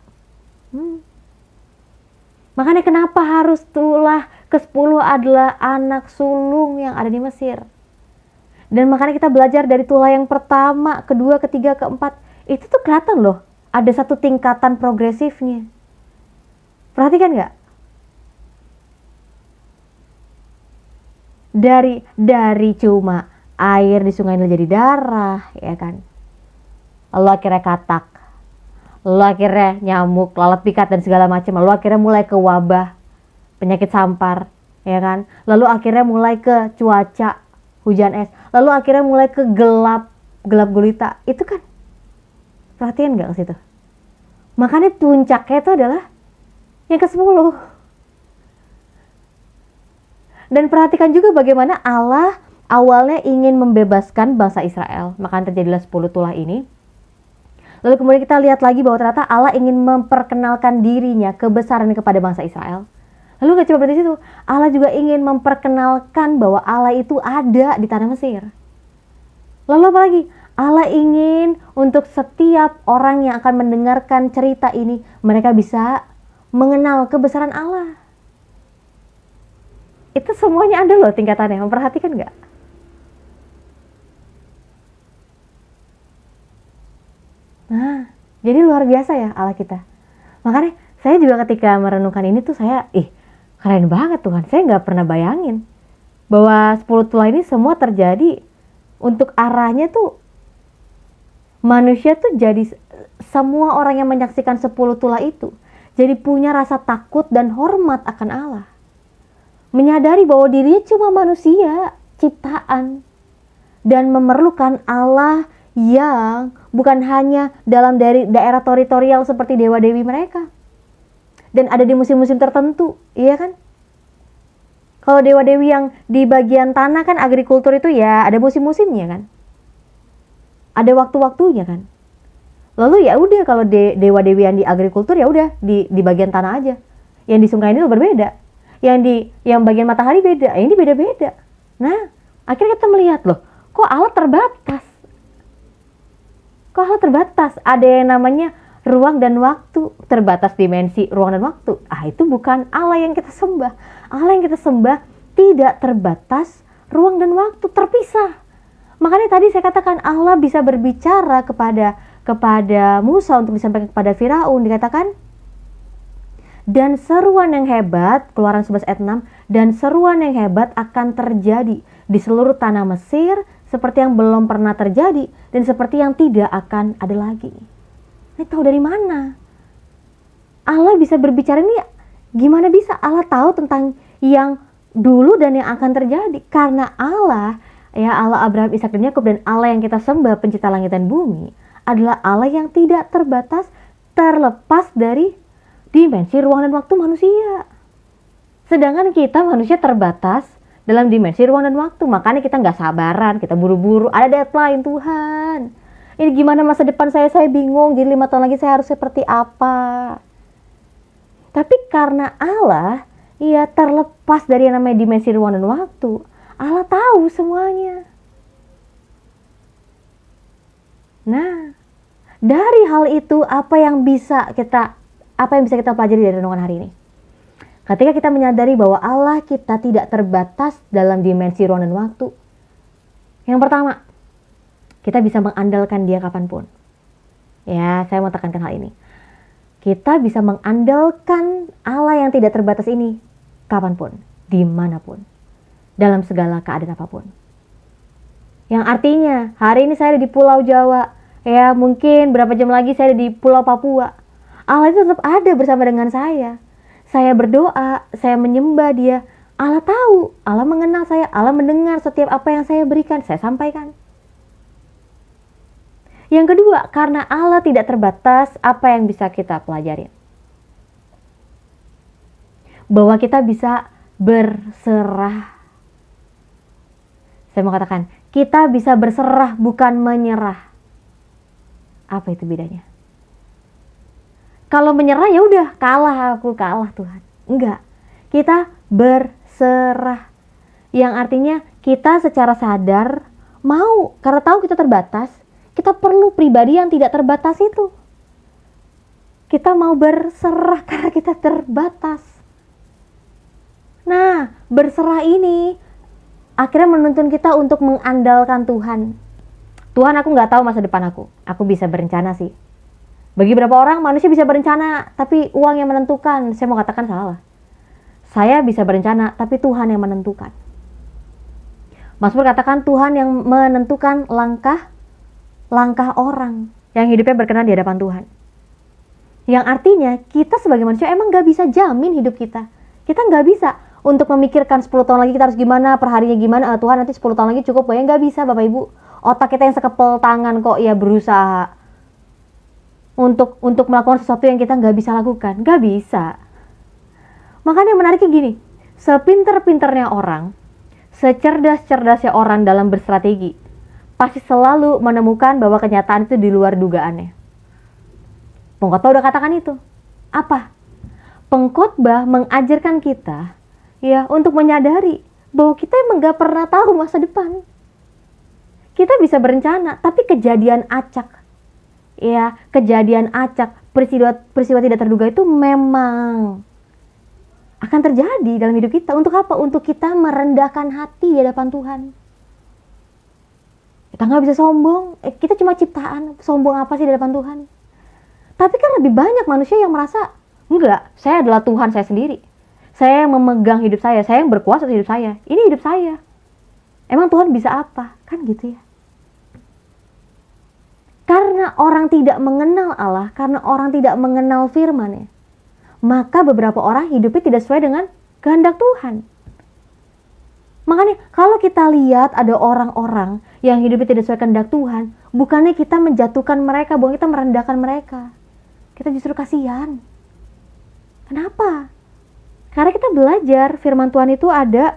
Makanya kenapa harus tulah ke-10 adalah anak sulung yang ada di Mesir. Dan makanya kita belajar dari tulah yang pertama, kedua, ketiga, keempat. Itu tuh kelihatan loh, ada satu tingkatan progresifnya. Perhatikan gak? Dari cuma air di sungai Nil jadi darah, ya kan? Lalu akhirnya katak. Lalu akhirnya nyamuk, lalat pikat dan segala macam. Lalu akhirnya mulai ke wabah, penyakit sampar, ya kan? Lalu akhirnya mulai ke cuaca, hujan es. Lalu akhirnya mulai ke gelap gulita. Itu kan, perhatian gak ke situ? Makanya puncaknya itu adalah yang ke-10. Dan perhatikan juga bagaimana Allah awalnya ingin membebaskan bangsa Israel. Maka terjadilah 10 tulah ini. Lalu kemudian kita lihat lagi bahwa ternyata Allah ingin memperkenalkan dirinya, kebesaran kepada bangsa Israel. Lalu gak cuma berarti situ, Allah juga ingin memperkenalkan bahwa Allah itu ada di tanah Mesir. Lalu apa lagi? Allah ingin untuk setiap orang yang akan mendengarkan cerita ini, mereka bisa mengenal kebesaran Allah. Itu semuanya ada loh tingkatannya, memperhatikan gak? Nah, jadi luar biasa ya Allah kita. Makanya saya juga ketika merenungkan ini tuh saya, keren banget Tuhan. Saya gak pernah bayangin bahwa 10 tulah ini semua terjadi untuk arahnya tuh manusia tuh jadi, semua orang yang menyaksikan 10 tulah itu jadi punya rasa takut dan hormat akan Allah. Menyadari bahwa dirinya cuma manusia, ciptaan. Dan memerlukan Allah yang bukan hanya dalam daerah teritorial seperti dewa-dewi mereka. Dan ada di musim-musim tertentu, iya kan? Kalau dewa-dewi yang di bagian tanah kan agrikultur itu ya ada musim-musimnya kan? Ada waktu-waktunya kan? Lalu ya udah kalau dewa-dewi yang di agrikultur ya udah di bagian tanah aja. Yang di sungai ini berbeda. Yang bagian matahari beda. Ini beda-beda. Nah, akhirnya kita melihat loh, kok Allah terbatas? Kok Allah terbatas? Ada yang namanya ruang dan waktu, terbatas dimensi ruang dan waktu. Itu bukan Allah yang kita sembah. Allah yang kita sembah tidak terbatas ruang dan waktu, terpisah. Makanya tadi saya katakan Allah bisa berbicara kepada Musa untuk disampaikan kepada Firaun, dikatakan dan seruan yang hebat, Keluaran 11 ayat 6, dan seruan yang hebat akan terjadi di seluruh tanah Mesir seperti yang belum pernah terjadi dan seperti yang tidak akan ada lagi. Ini tahu dari mana? Allah bisa berbicara ini, gimana bisa? Allah tahu tentang yang dulu dan yang akan terjadi. Karena Allah, ya Allah Abraham, Ishak dan Yakub, dan Allah yang kita sembah, pencipta langit dan bumi, adalah Allah yang tidak terbatas, terlepas dari dimensi ruang dan waktu manusia. Sedangkan kita manusia terbatas dalam dimensi ruang dan waktu. Makanya kita gak sabaran, kita buru-buru, ada deadline. Tuhan, ini gimana masa depan saya bingung, jadi 5 tahun lagi saya harus seperti apa. Tapi karena Allah, ya terlepas dari yang namanya dimensi ruang dan waktu, Allah tahu semuanya. Nah, dari hal itu apa yang bisa kita pelajari dari renungan hari ini? Ketika kita menyadari bahwa Allah kita tidak terbatas dalam dimensi ruang dan waktu. Yang pertama, kita bisa mengandalkan Dia kapanpun. Ya, saya mau tekankan hal ini. Kita bisa mengandalkan Allah yang tidak terbatas ini kapanpun, dimanapun, dalam segala keadaan apapun. Yang artinya, hari ini saya ada di Pulau Jawa, ya mungkin berapa jam lagi saya ada di Pulau Papua. Allah itu tetap ada bersama dengan saya. Saya berdoa, saya menyembah Dia. Allah tahu, Allah mengenal saya, Allah mendengar setiap apa yang saya berikan, saya sampaikan. Yang kedua, karena Allah tidak terbatas, apa yang bisa kita pelajari? Bahwa kita bisa berserah. Saya mau katakan, kita bisa berserah bukan menyerah. Apa itu bedanya? Kalau menyerah ya udah, kalah Tuhan. Enggak. Kita berserah. Yang artinya kita secara sadar mau, karena tahu kita terbatas, kita perlu pribadi yang tidak terbatas itu. Kita mau berserah karena kita terbatas. Nah, berserah ini akhirnya menuntun kita untuk mengandalkan Tuhan. Tuhan, aku gak tahu masa depan aku. Aku bisa berencana sih. Bagi beberapa orang manusia bisa berencana, tapi uang yang menentukan. Saya mau katakan salah. Saya bisa berencana, tapi Tuhan yang menentukan. Mazmur katakan Tuhan yang menentukan langkah orang yang hidupnya berkenan di hadapan Tuhan. Yang artinya kita sebagai manusia emang gak bisa jamin hidup kita. Kita gak bisa untuk memikirkan 10 tahun lagi kita harus gimana, perharinya gimana, Tuhan nanti 10 tahun lagi cukup ya, gak bisa Bapak Ibu. Otak kita yang sekepel tangan kok ya berusaha untuk melakukan sesuatu yang kita gak bisa lakukan. Gak bisa. Makanya menariknya gini, sepinter-pinternya orang, secerdas-cerdasnya orang dalam berstrategi, pasti selalu menemukan bahwa kenyataan itu di luar dugaannya. Pengkhotbah udah katakan itu. Apa? Pengkhotbah mengajarkan kita ya untuk menyadari bahwa kita emang gak pernah tahu masa depan. Kita bisa berencana, tapi kejadian acak, peristiwa tidak terduga itu memang akan terjadi dalam hidup kita. Untuk apa? Untuk kita merendahkan hati di hadapan Tuhan. Kita gak bisa sombong, kita cuma ciptaan, sombong apa sih di hadapan Tuhan? Tapi kan lebih banyak manusia yang merasa, enggak, saya adalah Tuhan saya sendiri. Saya yang memegang hidup saya yang berkuasa atas hidup saya. Ini hidup saya. Emang Tuhan bisa apa? Kan gitu ya. Karena orang tidak mengenal Allah, karena orang tidak mengenal firman-Nya, maka beberapa orang hidupnya tidak sesuai dengan kehendak Tuhan. Makanya kalau kita lihat ada orang-orang yang hidupnya tidak sesuai kehendak Tuhan, bukannya kita menjatuhkan mereka, bukan kita merendahkan mereka. Kita justru kasihan. Kenapa? Karena kita belajar firman Tuhan itu ada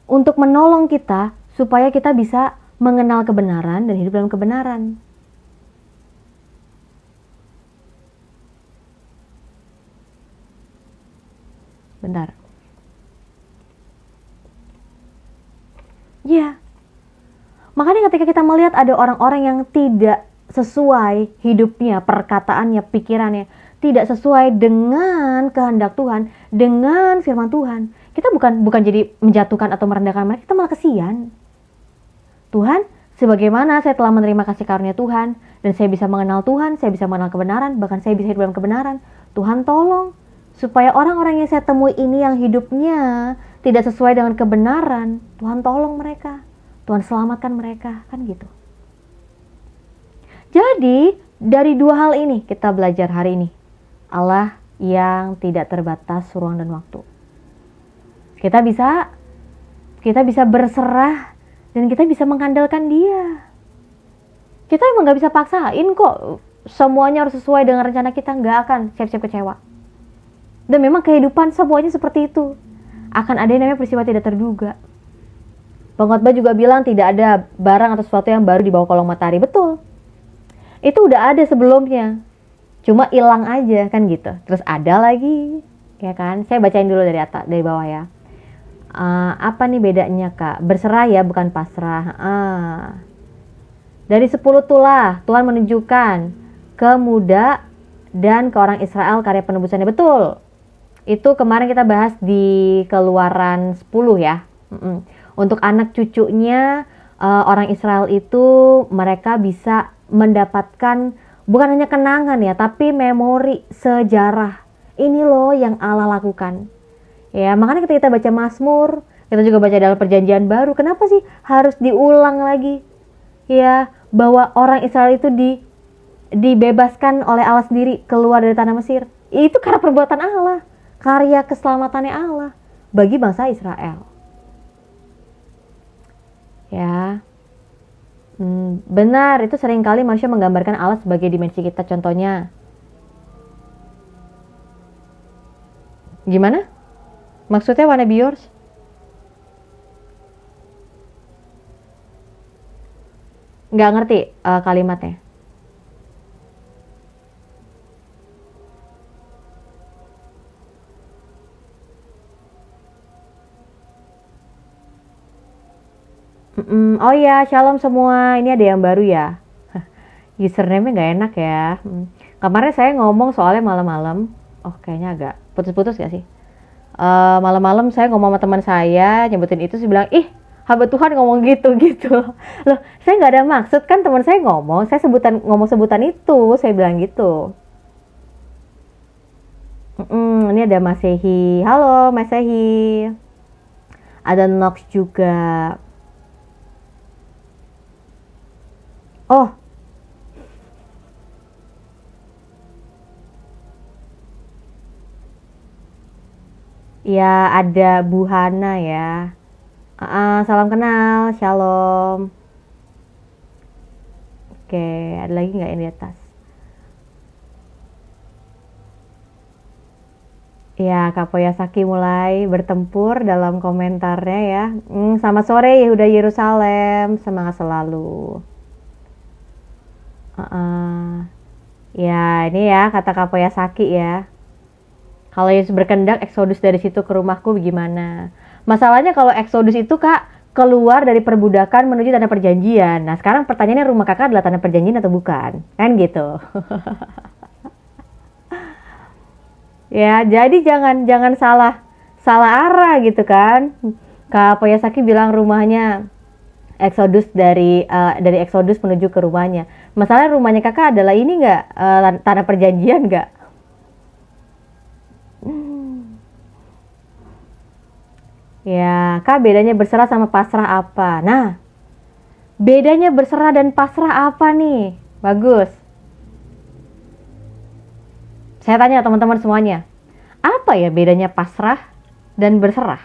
untuk menolong kita supaya kita bisa mengenal kebenaran dan hidup dalam kebenaran. Bentar. Ya. Makanya ketika kita melihat ada orang-orang yang tidak sesuai hidupnya, perkataannya, pikirannya, tidak sesuai dengan kehendak Tuhan, dengan firman Tuhan, kita bukan jadi menjatuhkan atau merendahkan mereka, kita malah kesian. Tuhan, sebagaimana saya telah menerima kasih karunia Tuhan, dan saya bisa mengenal Tuhan, saya bisa mengenal kebenaran, bahkan saya bisa hidup dalam kebenaran, Tuhan tolong, supaya orang-orang yang saya temui ini yang hidupnya tidak sesuai dengan kebenaran, Tuhan tolong mereka, Tuhan selamatkan mereka, kan gitu. Jadi, dari dua hal ini kita belajar hari ini. Allah yang tidak terbatas ruang dan waktu. Kita bisa berserah dan kita bisa mengandalkan Dia. Kita emang gak bisa paksain kok semuanya harus sesuai dengan rencana kita, gak akan siap-siap kecewa. Dan memang kehidupan semuanya seperti itu. Akan ada yang namanya peristiwa tidak terduga. Pengkhotbah juga bilang tidak ada barang atau sesuatu yang baru di bawah kolong matahari. Betul. Itu udah ada sebelumnya. Cuma hilang aja kan gitu. Terus ada lagi, ya kan? Saya bacain dulu dari atas, dari bawah ya. Apa nih bedanya Kak? Berserah ya, bukan pasrah. Dari 10 tulah, Tuhan menunjukkan ke muda dan ke orang Israel karya penebusannya. Betul. Itu kemarin kita bahas di Keluaran 10 ya. Untuk anak cucunya orang Israel itu mereka bisa mendapatkan bukan hanya kenangan ya, tapi memori sejarah. Ini loh yang Allah lakukan. Ya, makanya ketika kita baca Mazmur, kita juga baca dalam Perjanjian Baru, kenapa sih harus diulang lagi? Ya, bahwa orang Israel itu dibebaskan oleh Allah sendiri keluar dari tanah Mesir. Itu karena perbuatan Allah, karya keselamatannya Allah bagi bangsa Israel. Ya, benar, itu seringkali manusia menggambarkan Allah sebagai dimensi kita. Contohnya, gimana? Maksudnya wanna be yours? Nggak ngerti kalimatnya. Oh ya, shalom semua. Ini ada yang baru ya. Username-nya nggak enak ya. Kemarin saya ngomong soalnya malam-malam. Oh, kayaknya agak putus-putus gak sih? Malam-malam saya ngomong sama teman saya, nyebutin itu, saya bilang, ih, hamba Tuhan ngomong gitu. Loh, saya nggak ada maksud, kan teman saya ngomong, saya ngomong sebutan itu, saya bilang gitu. Ini ada Masehi. Halo, Masehi. Ada Nox juga. Oh, ya ada Buhana ya. Salam kenal, shalom. Oke, ada lagi nggak yang di atas? Ya, Kak Poyasaki mulai bertempur dalam komentarnya ya. Selamat sore Yehuda Yerusalem, semangat selalu. Ya, ini ya kata Kak Poyasaki ya. Kalau Yesus berkehendak eksodus dari situ ke rumahku gimana? Masalahnya kalau eksodus itu Kak keluar dari perbudakan menuju tanah perjanjian. Nah, sekarang pertanyaannya rumah Kakak adalah tanah perjanjian atau bukan? Kan gitu. Ya, jadi jangan salah arah gitu kan. Kak Poyasaki bilang rumahnya eksodus dari eksodus menuju ke rumahnya. Masalah rumahnya Kakak adalah ini nggak tanah perjanjian nggak? Ya, Kak bedanya berserah sama pasrah apa? Nah, bedanya berserah dan pasrah apa nih? Bagus. Saya tanya teman-teman semuanya, apa ya bedanya pasrah dan berserah?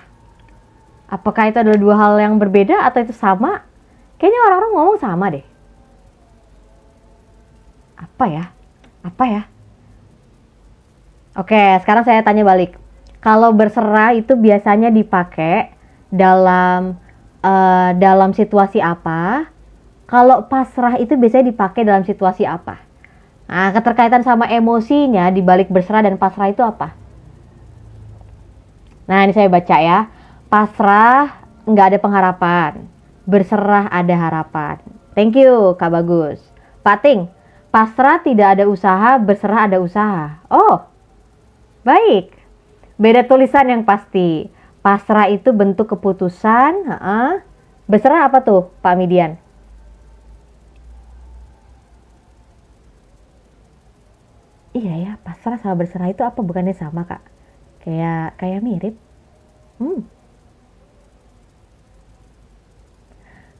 Apakah itu adalah dua hal yang berbeda atau itu sama? Kayaknya orang-orang ngomong sama deh. Apa ya? Apa ya? Oke, sekarang saya tanya balik. Kalau berserah itu biasanya dipakai dalam situasi apa? Kalau pasrah itu biasanya dipakai dalam situasi apa? Nah, keterkaitan sama emosinya di balik berserah dan pasrah itu apa? Nah, ini saya baca ya. Pasrah nggak ada pengharapan. Berserah ada harapan. Thank you, Kak Bagus. Pak Ting, pasrah tidak ada usaha, berserah ada usaha. Oh, baik. Beda tulisan yang pasti. Pasrah itu bentuk keputusan. Berserah apa tuh, Pak Midian? Iya ya, pasrah sama berserah itu apa? Bukannya sama, Kak? Kayak mirip.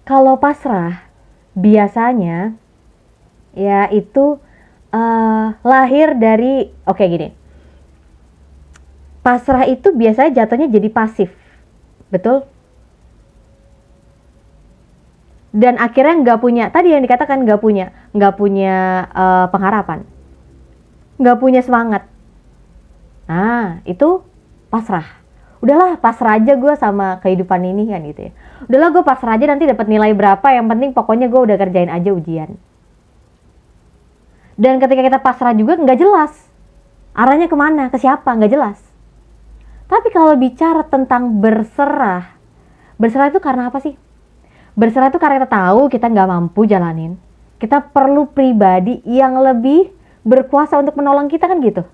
Kalau pasrah biasanya ya itu lahir dari gini. Pasrah itu biasanya jatuhnya jadi pasif. Betul? Dan akhirnya nggak punya, tadi yang dikatakan nggak punya pengharapan. Nggak punya semangat. Nah, itu pasrah. Udahlah, pasrah aja gue sama kehidupan ini kan gitu ya. Udahlah, gue pasrah aja, nanti dapat nilai berapa, yang penting pokoknya gue udah kerjain aja ujian. Dan ketika kita pasrah juga nggak jelas. Arahnya kemana, ke siapa, nggak jelas. Tapi kalau bicara tentang berserah, berserah itu karena apa sih? Berserah itu karena kita tahu kita nggak mampu jalanin. Kita perlu pribadi yang lebih berkuasa untuk menolong kita, kan gitu.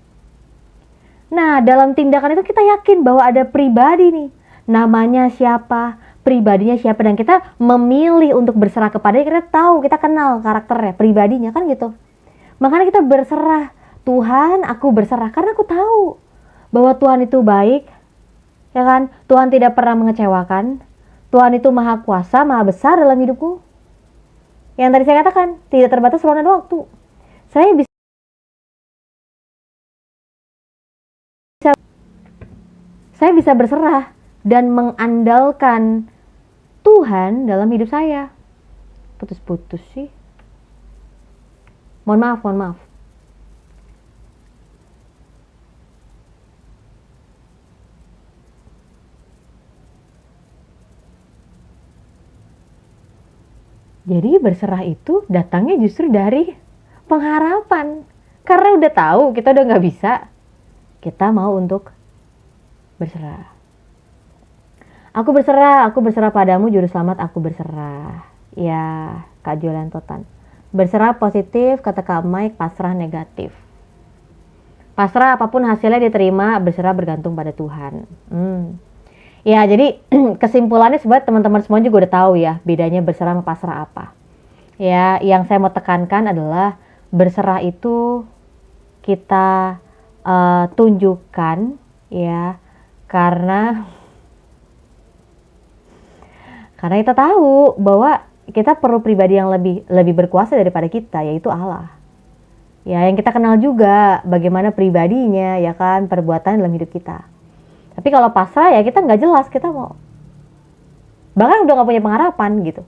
Nah, dalam tindakan itu kita yakin bahwa ada pribadi nih. Namanya siapa, pribadinya siapa, dan kita memilih untuk berserah kepadanya. Kita tahu, kita kenal karakternya, pribadinya, kan gitu. Makanya kita berserah. Tuhan, aku berserah karena aku tahu bahwa Tuhan itu baik, ya kan? Tuhan tidak pernah mengecewakan. Tuhan itu maha kuasa, maha besar dalam hidupku. Yang tadi saya katakan, tidak terbatas ruang dan waktu. Saya bisa berserah dan mengandalkan Tuhan dalam hidup saya. Putus-putus sih. Mohon maaf. Jadi berserah itu datangnya justru dari pengharapan. Karena udah tahu kita udah gak bisa, kita mau untuk berserah. Aku berserah padamu Juru Selamat, aku berserah. Ya, Kak Julian Totan. Berserah positif, kata Kak Mike, pasrah negatif. Pasrah apapun hasilnya diterima, berserah bergantung pada Tuhan. Ya, jadi kesimpulannya sebenarnya teman-teman semua juga udah tahu ya bedanya berserah sama pasrah apa. Ya, yang saya mau tekankan adalah berserah itu kita tunjukkan ya karena kita tahu bahwa kita perlu pribadi yang lebih berkuasa daripada kita, yaitu Allah. Ya, yang kita kenal juga bagaimana pribadinya, ya kan, perbuatan dalam hidup kita. Tapi kalau pasrah ya kita nggak jelas kita mau, bahkan udah nggak punya pengharapan gitu.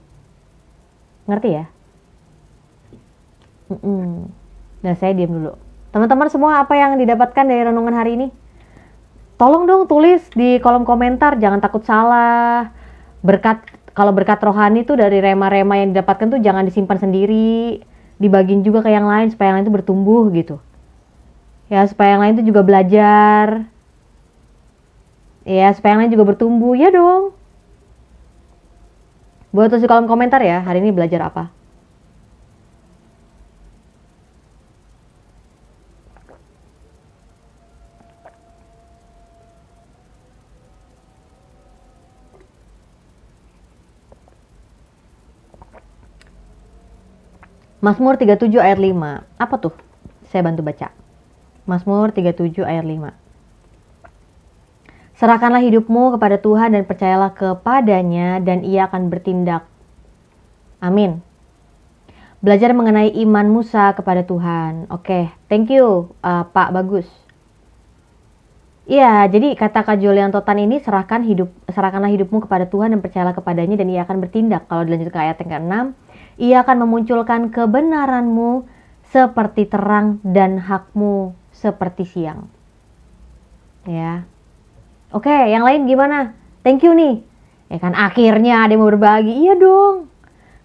Ngerti ya? Nah, saya diam dulu. Teman-teman semua, apa yang didapatkan dari renungan hari ini? Tolong dong tulis di kolom komentar, jangan takut salah. Kalau berkat rohani tuh dari rema-rema yang didapatkan tuh jangan disimpan sendiri, dibagiin juga ke yang lain supaya yang lain tuh bertumbuh gitu. Ya, supaya yang lain tuh juga belajar. Ya, supaya yang lain juga bertumbuh, ya dong. Buat tulis di kolom komentar ya, hari ini belajar apa. Mazmur 37 ayat 5. Apa tuh? Saya bantu baca. Mazmur 37 ayat 5. Serahkanlah hidupmu kepada Tuhan dan percayalah kepadanya dan ia akan bertindak. Amin. Belajar mengenai iman Musa kepada Tuhan. Oke, thank you Pak Bagus. Iya, jadi kata Kak Julian Totan ini serahkanlah hidupmu kepada Tuhan dan percayalah kepadanya dan ia akan bertindak. Kalau dilanjut ke ayat yang ke-6, ia akan memunculkan kebenaranmu seperti terang dan hakmu seperti siang. Ya. Oke, yang lain gimana? Thank you nih. Ya kan akhirnya ada yang mau berbagi. Iya dong.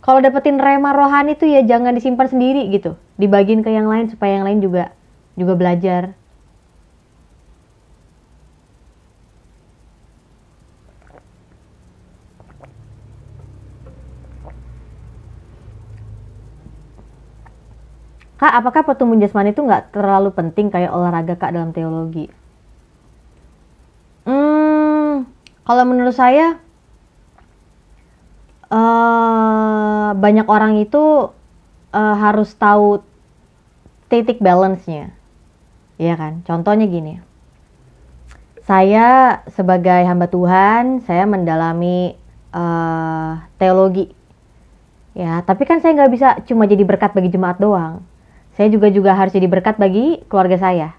Kalau dapetin rema rohani tuh ya jangan disimpan sendiri gitu. Dibagiin ke yang lain supaya yang lain juga belajar. Kak, apakah pertumbuhan jasmani itu nggak terlalu penting kayak olahraga Kak dalam teologi? Kalau menurut saya banyak orang itu harus tahu titik balance-nya, ya kan? Contohnya gini, saya sebagai hamba Tuhan, saya mendalami teologi, ya. Tapi kan saya nggak bisa cuma jadi berkat bagi jemaat doang. Saya juga harus jadi berkat bagi keluarga saya.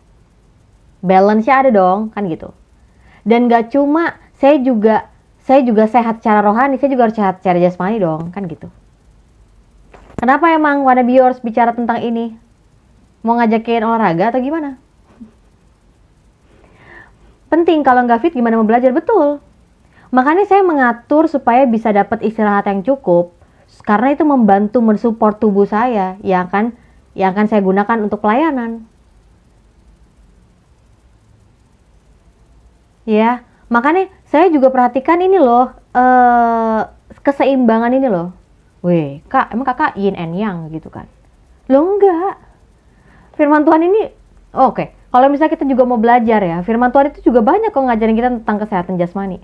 Balance-nya ada dong, kan gitu. Dan gak cuma saya juga sehat secara rohani, saya juga harus sehat secara jasmani dong, kan gitu. Kenapa emang wannabe harus bicara tentang ini? Mau ngajakin olahraga atau gimana? Penting, kalau nggak fit gimana mau belajar? Betul. Makanya saya mengatur supaya bisa dapat istirahat yang cukup, karena itu membantu mensupport tubuh saya, yang akan saya gunakan untuk pelayanan. Ya, makanya saya juga perhatikan ini loh, keseimbangan ini loh. Weh, Kak, emang Kakak yin and yang gitu kan? Loh enggak. Firman Tuhan ini, oke. Kalau misalnya kita juga mau belajar ya, firman Tuhan itu juga banyak kok ngajarin kita tentang kesehatan jasmani.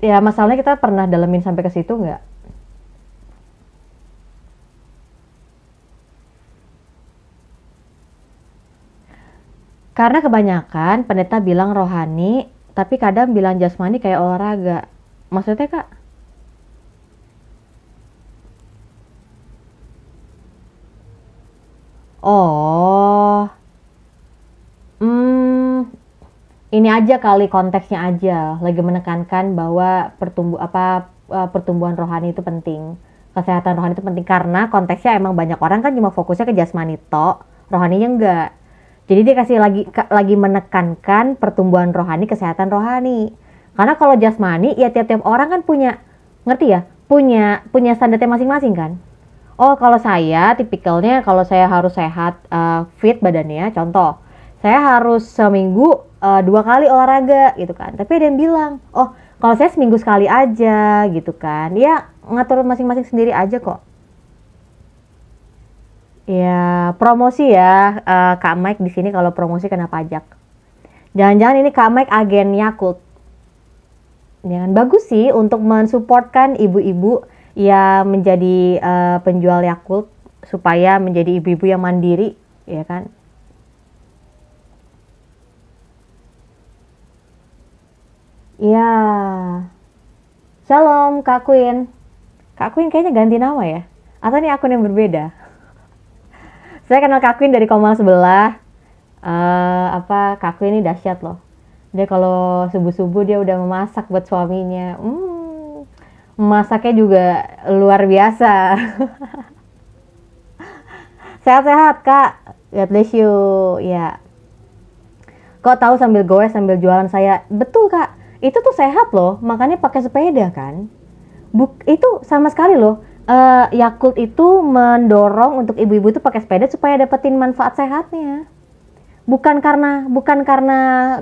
Ya, masalahnya kita pernah dalemin sampai ke situ nggak? Karena kebanyakan pendeta bilang rohani, tapi kadang bilang jasmani kayak olahraga. Maksudnya Kak? Oh, hmm, ini aja kali konteksnya aja. Lagi menekankan bahwa pertumbuhan rohani itu penting. Kesehatan rohani itu penting karena konteksnya emang banyak orang kan cuma fokusnya ke jasmani tok, rohaninya enggak. Jadi dia kasih lagi menekankan pertumbuhan rohani, kesehatan rohani. Karena kalau jasmani ya tiap-tiap orang kan punya, ngerti ya? Punya standarnya masing-masing kan. Oh, kalau saya tipikalnya kalau saya harus sehat, fit badannya, contoh, saya harus seminggu 2 kali olahraga gitu kan. Tapi ada yang bilang, oh kalau saya seminggu sekali aja gitu kan. Ya ngatur masing-masing sendiri aja kok. Ya promosi ya, Kak Mike di sini kalau promosi kena pajak. Jangan-jangan ini Kak Mike agen Yakult. Jangan bagus sih untuk mensupportkan ibu-ibu yang menjadi penjual Yakult supaya menjadi ibu-ibu yang mandiri, ya kan? Iya. Shalom Kak Queen. Kak Queen kayaknya ganti nama ya? Atau ini akun yang berbeda? Saya kenal Kak Queen dari Komal sebelah. Kak Queen ini dahsyat loh. Dia kalau subuh-subuh dia udah memasak buat suaminya. Masaknya juga luar biasa. Sehat-sehat Kak. God bless you. Ya. Kok tahu sambil goes sambil jualan saya? Betul Kak. Itu tuh sehat loh. Makanya pakai sepeda kan. Itu sama sekali loh. Yakult itu mendorong untuk ibu-ibu itu pakai sepeda supaya dapetin manfaat sehatnya. Bukan karena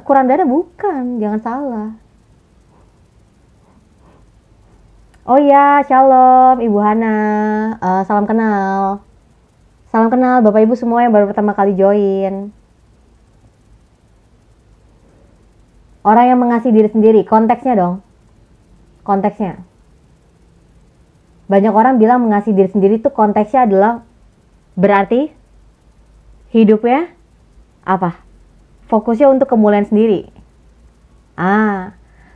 kurang dana, bukan. Jangan salah. Oh iya, shalom Ibu Hana. Salam kenal. Salam kenal Bapak Ibu semua yang baru pertama kali join. Orang yang mengasihi diri sendiri, konteksnya dong. Konteksnya. Banyak orang bilang mengasihi diri sendiri itu konteksnya adalah berarti hidupnya apa? Fokusnya untuk kemuliaan sendiri.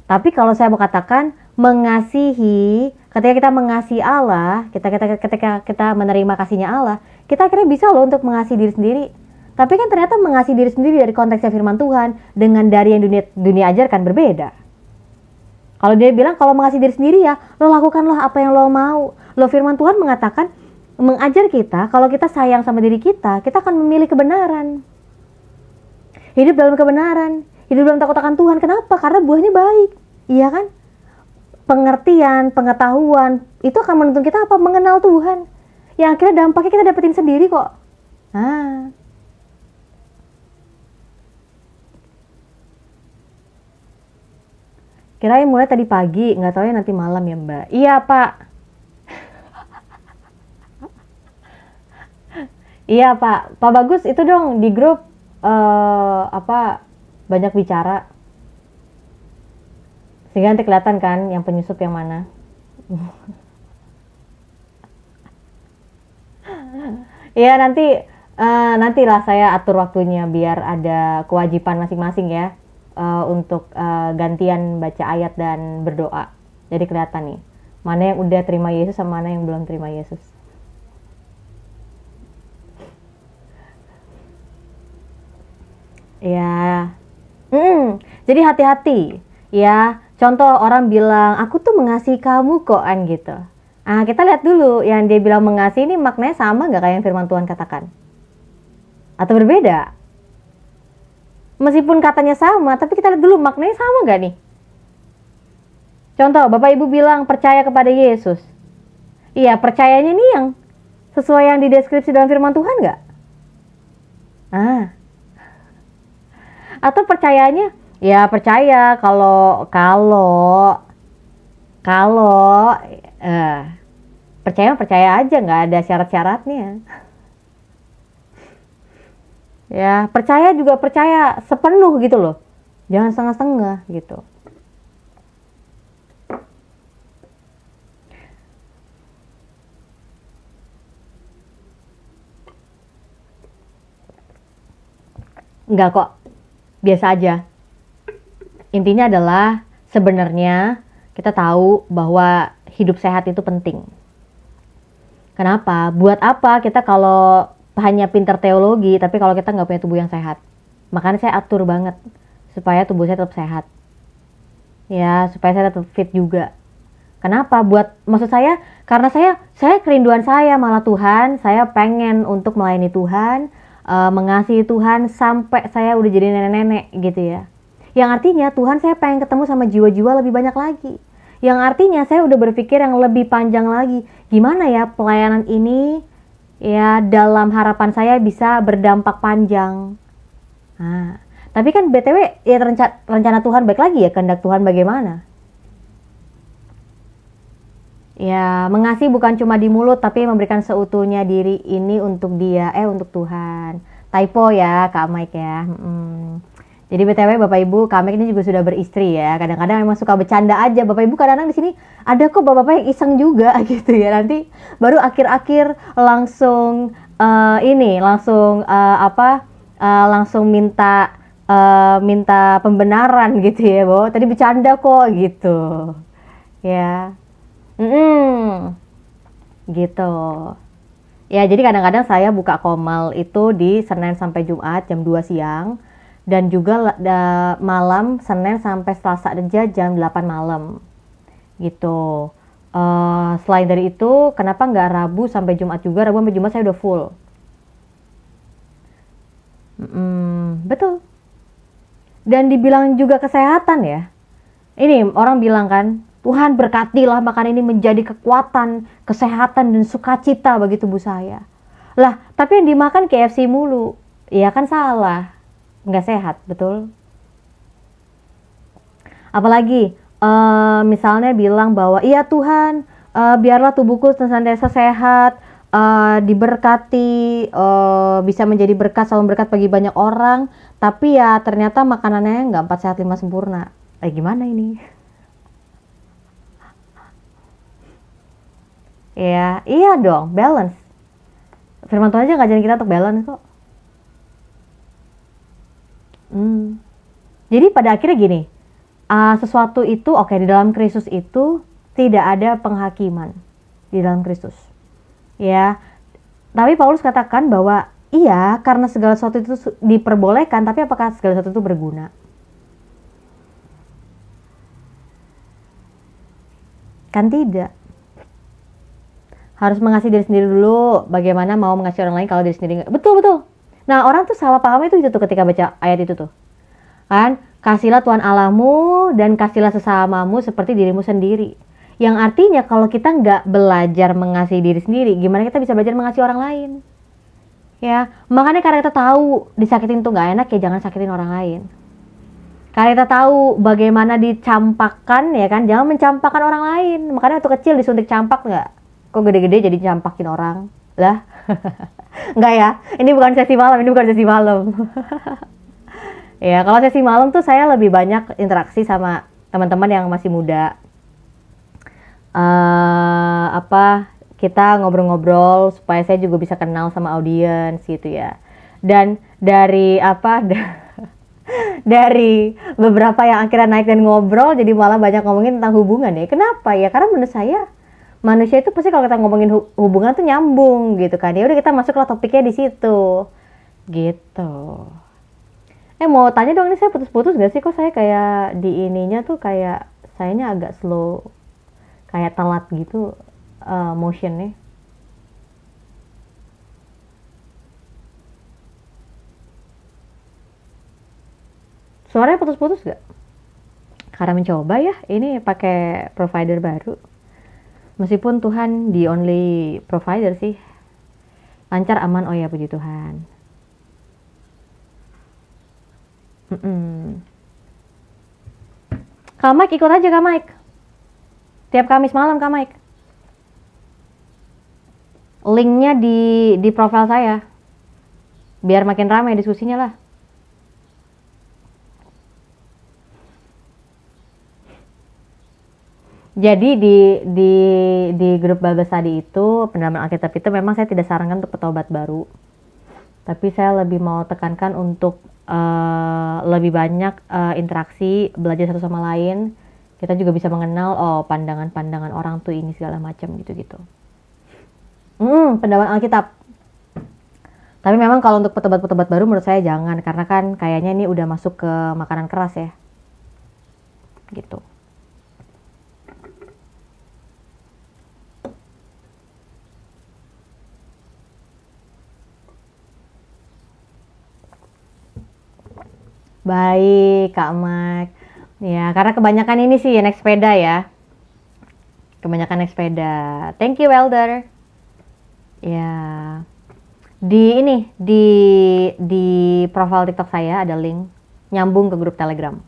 Tapi kalau saya mau katakan mengasihi, ketika kita mengasihi Allah, ketika kita menerima kasihnya Allah, kita akhirnya bisa loh untuk mengasihi diri sendiri. Tapi kan ternyata mengasihi diri sendiri dari konteksnya firman Tuhan dengan dari yang dunia ajarkan berbeda. Kalau dia bilang kalau mengasihi diri sendiri ya, lo lakukanlah apa yang lo mau. Lo firman Tuhan mengatakan, mengajar kita, kalau kita sayang sama diri kita akan memilih kebenaran. Hidup dalam kebenaran, hidup dalam takut akan Tuhan. Kenapa? Karena buahnya baik. Iya kan? Pengertian, pengetahuan, itu akan menuntun kita apa? Mengenal Tuhan. Yang akhirnya dampaknya kita dapetin sendiri kok. Kirain mulai tadi pagi, nggak tahu ya nanti malam ya Mbak. Iya Pak. Iya Pak. Pak Bagus itu dong di grup banyak bicara. Sehingga nanti kelihatan kan yang penyusup yang mana. Iya nantilah saya atur waktunya biar ada kewajiban masing-masing ya. Untuk gantian baca ayat dan berdoa. Jadi kelihatan nih, mana yang udah terima Yesus sama mana yang belum terima Yesus. Ya, jadi hati-hati ya. Contoh orang bilang, aku tuh mengasihi kamu kok kan gitu. Kita lihat dulu yang dia bilang mengasihi ini maknanya sama nggak kayak yang firman Tuhan katakan? Atau berbeda? Meskipun katanya sama, tapi kita lihat dulu maknanya sama nggak nih? Contoh, Bapak Ibu bilang percaya kepada Yesus. Iya, percayanya nih yang sesuai yang dideskripsi dalam firman Tuhan nggak? Atau percayanya, ya percaya kalau kalau kalau eh, percaya aja, nggak ada syarat-syaratnya. Ya percaya juga percaya sepenuh gitu loh, jangan setengah-setengah gitu. Enggak kok, biasa aja. Intinya adalah sebenarnya kita tahu bahwa hidup sehat itu penting. Kenapa? Buat apa kita kalau hanya pinter teologi, tapi kalau kita nggak punya tubuh yang sehat? Makanya saya atur banget supaya tubuh saya tetap sehat. Ya, supaya saya tetap fit juga. Kenapa? Maksud saya, karena saya kerinduan saya malah Tuhan, saya pengen untuk melayani Tuhan, mengasihi Tuhan sampai saya udah jadi nenek-nenek gitu ya. Yang artinya Tuhan saya pengen ketemu sama jiwa-jiwa lebih banyak lagi. Yang artinya saya udah berpikir yang lebih panjang lagi. Gimana ya pelayanan ini ya dalam harapan saya bisa berdampak panjang. Nah, tapi kan BTW ya rencana Tuhan baik lagi ya, kehendak Tuhan bagaimana? Ya, mengasihi bukan cuma di mulut tapi memberikan seutuhnya diri ini untuk untuk Tuhan. Typo ya, Kak Mike ya. Jadi BTW Bapak Ibu, Kak Mike ini juga sudah beristri ya. Kadang-kadang memang suka bercanda aja. Bapak Ibu kadang-kadang di sini ada kok bapak-bapak yang iseng juga gitu ya. Nanti baru akhir-akhir langsung langsung minta pembenaran gitu ya, bahwa tadi bercanda kok gitu. Ya. Gitu. Ya, jadi kadang-kadang saya buka komal itu di Senin sampai Jumat jam 2 siang dan juga malam Senin sampai Selasa aja jam 8 malam. Gitu. Selain dari itu, kenapa nggak Rabu sampai Jumat juga? Rabu sampai Jumat saya udah full. Betul. Dan dibilang juga kesehatan ya. Ini orang bilang kan, Tuhan berkatilah makan ini menjadi kekuatan, kesehatan, dan sukacita bagi tubuh saya. Lah, tapi yang dimakan KFC mulu. Ya kan salah. Nggak sehat, betul? Apalagi, misalnya bilang bahwa, iya Tuhan, biarlah tubuhku senantiasa sehat, diberkati, bisa menjadi berkat, selalu berkat bagi banyak orang. Tapi ya ternyata makanannya nggak 4 sehat 5 sempurna. Gimana ini? Ya, iya dong, balance. Firman Tuhan aja ngajarin kita untuk balance kok. Jadi pada akhirnya gini, sesuatu itu oke, di dalam Kristus itu tidak ada penghakiman di dalam Kristus. Ya, tapi Paulus katakan bahwa iya, karena segala sesuatu itu diperbolehkan, tapi apakah segala sesuatu itu berguna? Kan tidak. Harus mengasihi diri sendiri dulu. Bagaimana mau mengasihi orang lain kalau diri sendiri nggak? Betul. Nah, orang tuh salah paham itu tuh ketika baca ayat itu tuh. Kan, kasihlah Tuhan Allahmu dan kasihlah sesamamu seperti dirimu sendiri. Yang artinya kalau kita nggak belajar mengasihi diri sendiri, gimana kita bisa belajar mengasihi orang lain? Ya, makanya karena kita tahu disakitin tuh nggak enak, ya jangan sakitin orang lain. Karena kita tahu bagaimana dicampakkan, ya kan, jangan mencampakkan orang lain. Makanya waktu kecil disuntik campak nggak? Kok gede-gede jadi campakin orang? Lah, enggak ya, ini bukan sesi malam. Ya, kalau sesi malam tuh saya lebih banyak interaksi sama teman-teman yang masih muda. Kita ngobrol-ngobrol supaya saya juga bisa kenal sama audiens gitu ya. Dan dari dari beberapa yang akhirnya naik dan ngobrol, jadi malah banyak ngomongin tentang hubungan ya. Kenapa ya? Karena menurut saya manusia itu pasti kalau kita ngomongin hubungan tuh nyambung gitu kan. Ya udah kita masuklah topiknya di situ. Gitu. Mau tanya dong, ini saya putus-putus gak sih? Kok saya kayak di ininya tuh kayak sayanya agak slow, kayak telat gitu motionnya. Suaranya putus-putus gak? Karena mencoba ya, ini pakai provider baru. Meskipun Tuhan the only provider sih. Lancar, aman, oh ya puji Tuhan. Kak Mike ikut aja Kak Mike. Tiap Kamis malam Kak Mike. Linknya di profil saya. Biar makin ramai diskusinya lah. Jadi di grup Bible Study itu, pendalaman Alkitab itu memang saya tidak sarankan untuk petobat baru. Tapi saya lebih mau tekankan untuk lebih banyak interaksi, belajar satu sama lain. Kita juga bisa mengenal pandangan-pandangan orang tuh ini segala macam gitu-gitu. Pendalaman Alkitab. Tapi memang kalau untuk petobat-petobat baru menurut saya jangan, karena kan kayaknya ini udah masuk ke makanan keras ya. Gitu. Baik, Kak Mak. Ya, karena kebanyakan ini sih naik sepeda ya. Kebanyakan naik sepeda. Thank you, Elder. Ya. Di profil TikTok saya ada link nyambung ke grup Telegram.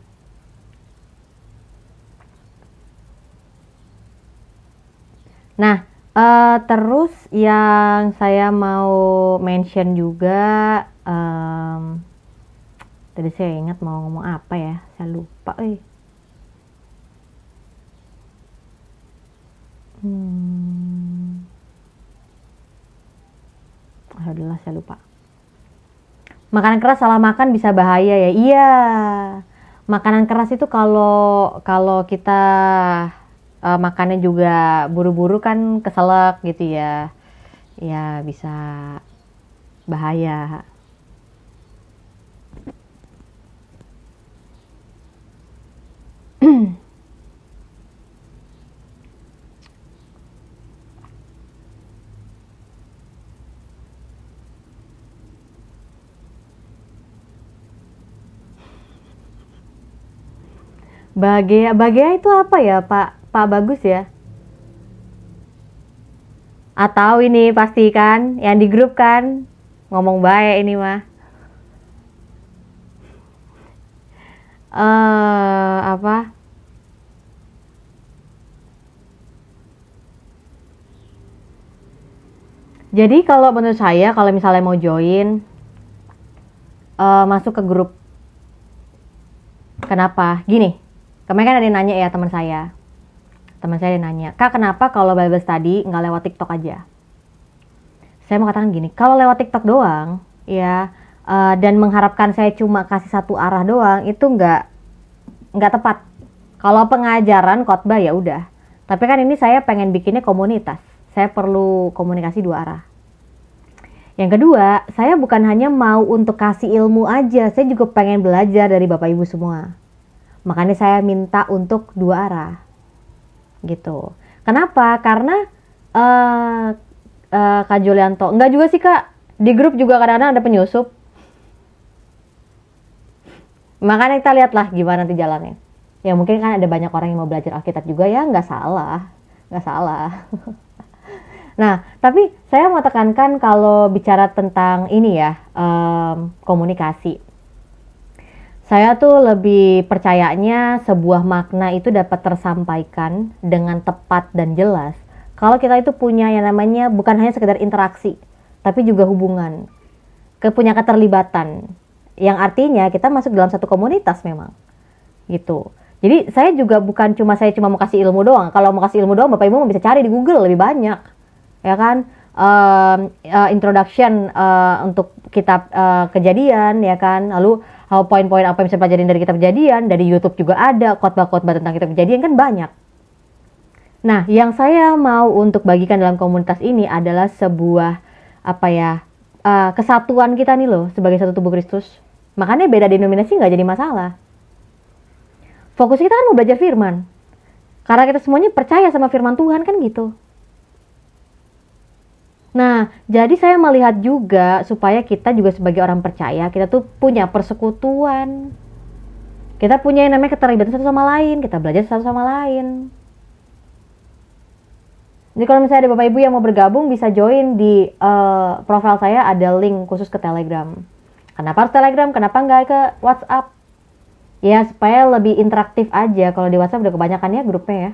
Nah, terus yang saya mau mention juga, tadi saya ingat mau ngomong apa ya, saya lupa. Alhamdulillah saya lupa. Makanan keras salah makan bisa bahaya ya. Iya. Makanan keras itu kalau kita makannya juga buru-buru kan keselak gitu ya. Ya bisa bahaya. Bahagia itu apa ya Pak Bagus ya? Atau ini pasti kan yang di grup kan ngomong baik ini mah. Apa? Jadi kalau menurut saya kalau misalnya mau join masuk ke grup. Kenapa? Gini. Kemarin kan ada yang nanya ya teman saya ada yang nanya, Kak kenapa kalau Bible Study nggak lewat TikTok aja? Saya mau katakan gini, kalau lewat TikTok doang ya dan mengharapkan saya cuma kasih satu arah doang itu nggak tepat. Kalau pengajaran khotbah ya udah, tapi kan ini saya pengen bikinnya komunitas, saya perlu komunikasi dua arah. Yang kedua, saya bukan hanya mau untuk kasih ilmu aja, saya juga pengen belajar dari Bapak Ibu semua. Makanya saya minta untuk dua arah. Gitu. Kenapa? Karena Kak Julianto, enggak juga sih Kak, di grup juga kadang-kadang ada penyusup. Makanya kita lihatlah gimana nanti jalannya. Ya mungkin kan ada banyak orang yang mau belajar Alkitab juga ya, nggak salah. Nah, tapi saya mau tekankan kalau bicara tentang ini ya, komunikasi. Saya tuh lebih percayanya sebuah makna itu dapat tersampaikan dengan tepat dan jelas kalau kita itu punya yang namanya bukan hanya sekedar interaksi, tapi juga hubungan, punya keterlibatan, yang artinya kita masuk dalam satu komunitas memang, gitu. Jadi saya juga bukan saya cuma mau kasih ilmu doang. Kalau mau kasih ilmu doang, Bapak Ibu bisa cari di Google lebih banyak, ya kan? Introduction untuk kitab Kejadian, ya kan? Lalu poin-poin apa yang bisa pelajarin dari kitab Kejadian, dari YouTube juga ada khotbah-khotbah tentang kitab Kejadian kan banyak. Nah, yang saya mau untuk bagikan dalam komunitas ini adalah sebuah kesatuan kita nih loh sebagai satu tubuh Kristus. Makanya beda denominasi nggak jadi masalah. Fokus kita kan mau belajar firman. Karena kita semuanya percaya sama firman Tuhan kan gitu. Nah, jadi saya melihat juga supaya kita juga sebagai orang percaya, kita tuh punya persekutuan. Kita punya yang namanya keterlibatan satu sama lain, kita belajar satu sama lain. Jadi kalau misalnya ada Bapak Ibu yang mau bergabung, bisa join di profil saya ada link khusus ke Telegram. Kenapa harus Telegram? Kenapa nggak ke WhatsApp? Ya supaya lebih interaktif aja. Kalau di WhatsApp udah kebanyakan ya grupnya ya.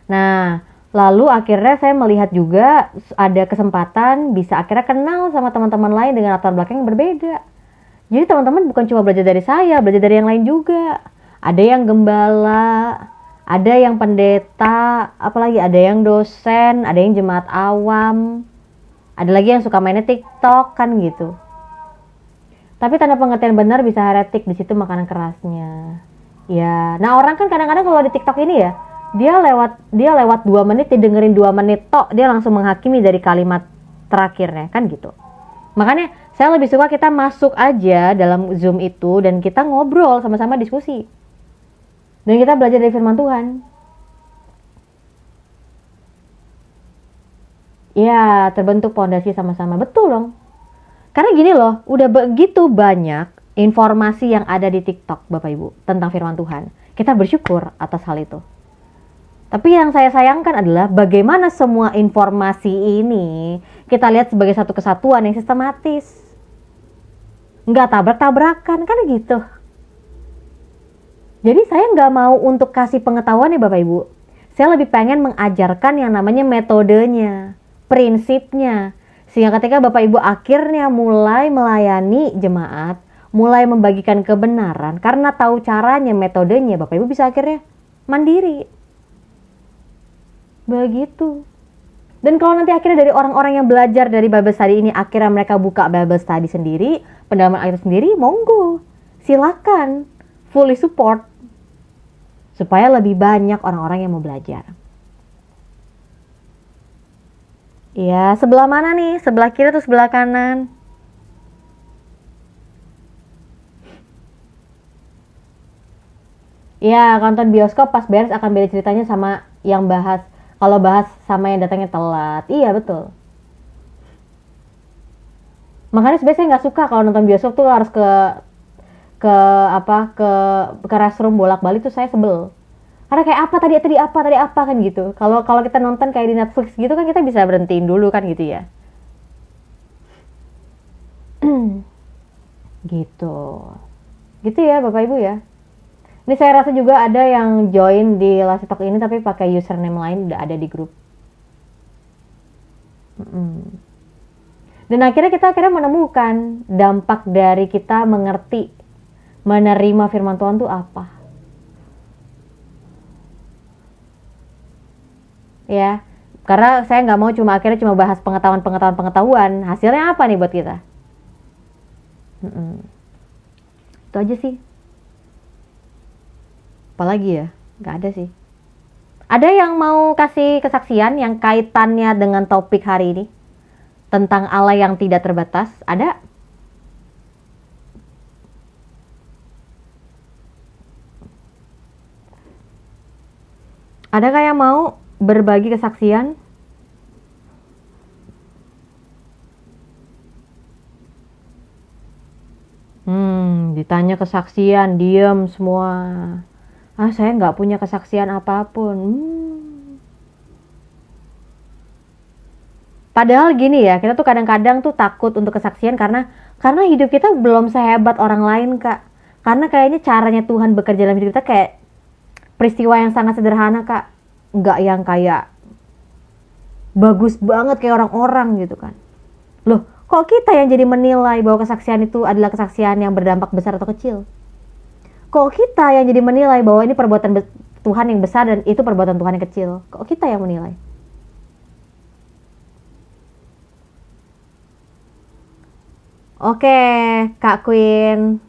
Nah, lalu akhirnya saya melihat juga ada kesempatan bisa akhirnya kenal sama teman-teman lain dengan latar belakang yang berbeda. Jadi teman-teman bukan cuma belajar dari saya, belajar dari yang lain juga. Ada yang gembala, ada yang pendeta, apalagi ada yang dosen, ada yang jemaat awam, ada lagi yang suka mainnya TikTok kan gitu. Tapi tanda pengertian benar bisa heretik, di situ makanan kerasnya. Ya, nah orang kan kadang-kadang kalau di TikTok ini ya, dia lewat 2 menit, didengerin 2 menit tok, dia langsung menghakimi dari kalimat terakhirnya kan gitu. Makanya saya lebih suka kita masuk aja dalam Zoom itu dan kita ngobrol sama-sama diskusi. Dan kita belajar dari firman Tuhan. Ya, terbentuk pondasi sama-sama. Betul dong. Karena gini loh, udah begitu banyak informasi yang ada di TikTok, Bapak Ibu, tentang firman Tuhan. Kita bersyukur atas hal itu. Tapi yang saya sayangkan adalah bagaimana semua informasi ini kita lihat sebagai satu kesatuan yang sistematis. Nggak tabrak-tabrakan, kan gitu. Jadi saya nggak mau untuk kasih pengetahuan ya Bapak Ibu. Saya lebih pengen mengajarkan yang namanya metodenya, prinsipnya. Sehingga ketika Bapak Ibu akhirnya mulai melayani jemaat, mulai membagikan kebenaran, karena tahu caranya, metodenya, Bapak Ibu bisa akhirnya mandiri. Begitu. Dan kalau nanti akhirnya dari orang-orang yang belajar dari Bible Study ini, akhirnya mereka buka Bible Study sendiri, pendalaman ayat sendiri, monggo. Silakan. Fully support. Supaya lebih banyak orang-orang yang mau belajar. Ya, sebelah mana nih? Sebelah kiri atau sebelah kanan? Ya, nonton bioskop pas beres akan beda ceritanya sama yang bahas. Kalau bahas sama yang datangnya telat. Iya, betul. Makanya sebenarnya saya nggak suka kalau nonton bioskop tuh harus ke apa ke restroom bolak-balik tuh saya sebel. Karena kayak apa tadi apa kan gitu. Kalau kalau kita nonton kayak di Netflix gitu kan kita bisa berhentiin dulu kan gitu ya. Gitu. Gitu ya Bapak Ibu ya. Ini saya rasa juga ada yang join di Lasitalk ini tapi pakai username lain, udah ada di grup. Dan akhirnya kita menemukan dampak dari kita mengerti, menerima firman Tuhan itu apa. Ya, karena saya nggak mau akhirnya cuma bahas pengetahuan. Hasilnya apa nih buat kita? Itu aja sih. Apalagi ya? Nggak ada sih. Ada yang mau kasih kesaksian yang kaitannya dengan topik hari ini? Tentang Allah yang tidak terbatas? Ada? Adakah yang mau berbagi kesaksian? Ditanya kesaksian, diem semua. Saya nggak punya kesaksian apapun. Padahal gini ya, kita tuh kadang-kadang tuh takut untuk kesaksian karena hidup kita belum sehebat orang lain, Kak. Karena kayaknya caranya Tuhan bekerja dalam hidup kita kayak peristiwa yang sangat sederhana, Kak. Nggak yang kayak bagus banget kayak orang-orang gitu kan. Loh, kok kita yang jadi menilai bahwa kesaksian itu adalah kesaksian yang berdampak besar atau kecil? Kok kita yang jadi menilai bahwa ini perbuatan Tuhan yang besar dan itu perbuatan Tuhan yang kecil? Kok kita yang menilai? Oke, Kak Queen.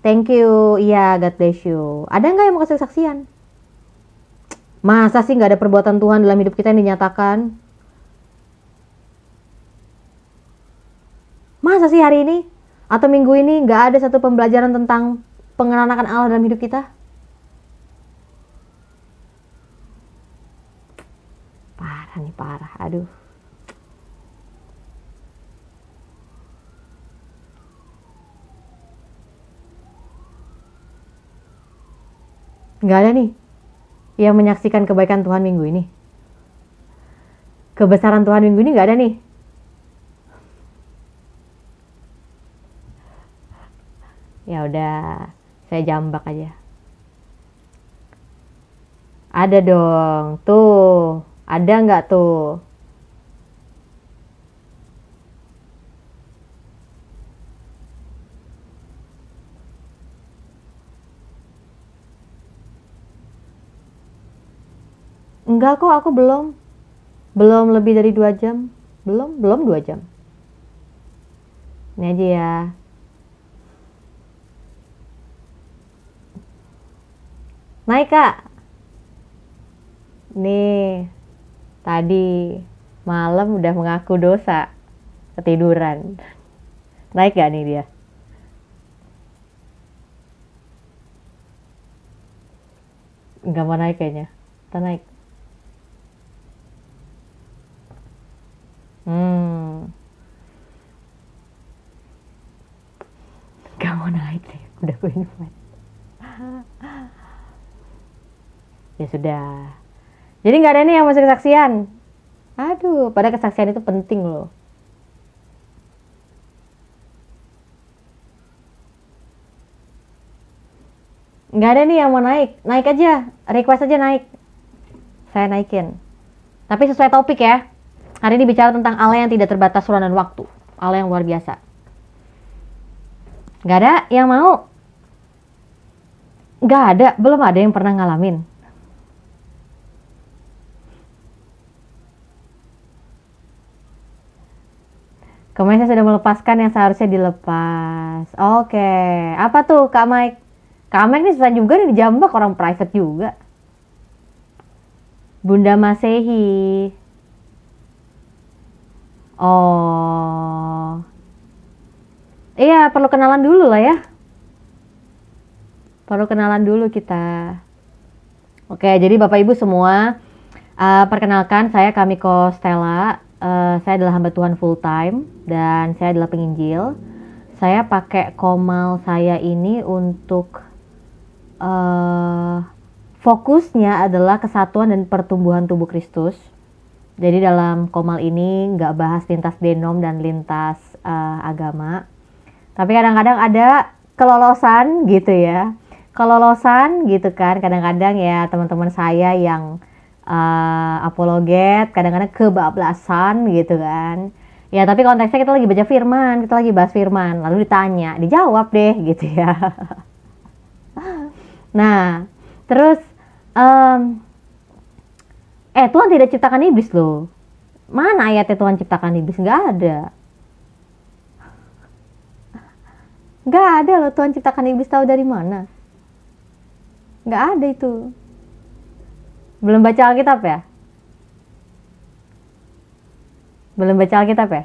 Thank you. Iya, God bless you. Ada nggak yang mau kasih kesaksian? Masa sih nggak ada perbuatan Tuhan dalam hidup kita yang dinyatakan? Masa sih hari ini atau minggu ini nggak ada satu pembelajaran tentang pengenalan akan Allah dalam hidup kita? Parah nih, parah. Aduh. Nggak ada nih yang menyaksikan kebaikan Tuhan minggu ini. Kebesaran Tuhan minggu ini nggak ada nih. Ya udah, Saya jambak aja. Ada dong. Tuh. Ada nggak tuh? Enggak kok, aku belum. Belum lebih dari 2 jam. Belum 2 jam. Ini aja ya. Naik kak. Nih, tadi malam udah mengaku dosa. Ketiduran. Naik gak nih dia? Nggak mau naik kayaknya. Kita naik. Nggak mau naik sih. Udah gue invite. Ya sudah. Jadi nggak ada nih yang masuk kesaksian. Aduh, pada kesaksian itu penting loh. Nggak ada nih yang mau naik. Naik aja. Request aja naik. Saya naikin. Tapi sesuai topik ya. Hari ini bicara tentang Allah yang tidak terbatas ruang dan waktu. Allah yang luar biasa. Nggak ada yang mau? Nggak ada. Belum ada yang pernah ngalamin. Kemarin saya sudah melepaskan yang seharusnya dilepas. Oke. Apa tuh Kak Mike? Kak Mike ini susah juga nih dijambak, orang private juga. Bunda Masehi. Oh. Iya, perlu kenalan dulu lah ya. Perlu kenalan dulu kita. Oke, jadi Bapak Ibu semua, perkenalkan saya Kamiko Stella. Saya adalah hamba Tuhan full time dan saya adalah penginjil. Saya pakai komal saya ini untuk fokusnya adalah kesatuan dan pertumbuhan tubuh Kristus. Jadi dalam komal ini nggak bahas lintas denom dan lintas agama. Tapi kadang-kadang ada kelolosan gitu ya. Kelolosan gitu kan. Kadang-kadang ya teman-teman saya yang apologet, kadang-kadang kebablasan gitu kan. Ya tapi konteksnya kita lagi baca firman, kita lagi bahas firman. Lalu ditanya, dijawab deh gitu ya. Nah, terus Tuhan tidak ciptakan iblis loh. Mana ayatnya Tuhan ciptakan iblis? Nggak ada. Nggak ada loh Tuhan ciptakan iblis, tahu dari mana? Nggak ada itu. Belum baca Alkitab ya? Belum baca Alkitab ya?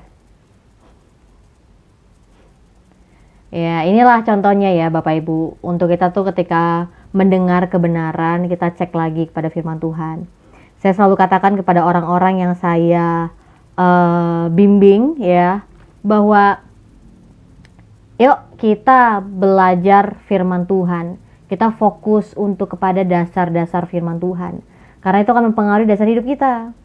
Ya inilah contohnya ya Bapak Ibu. Untuk kita tuh ketika mendengar kebenaran, kita cek lagi kepada firman Tuhan. Saya selalu katakan kepada orang-orang yang saya bimbing ya, bahwa yuk kita belajar firman Tuhan. Kita fokus untuk kepada dasar-dasar firman Tuhan. Karena itu akan mempengaruhi dasar hidup kita.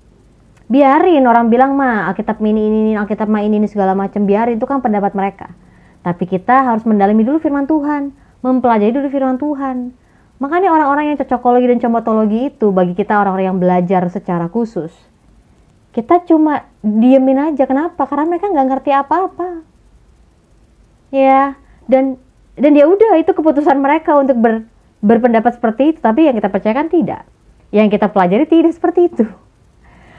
Biarin orang bilang mah Alkitab ini, Alkitab mah ini segala macam, biarin, itu kan pendapat mereka. Tapi kita harus mendalami dulu firman Tuhan, mempelajari dulu firman Tuhan. Makanya orang-orang yang cocokologi dan comotologi itu bagi kita orang-orang yang belajar secara khusus. Kita cuma diemin aja, kenapa? Karena mereka nggak ngerti apa-apa. Ya, dan ya udah, itu keputusan mereka untuk berpendapat seperti itu. Tapi yang kita percayakan tidak. Yang kita pelajari tidak seperti itu.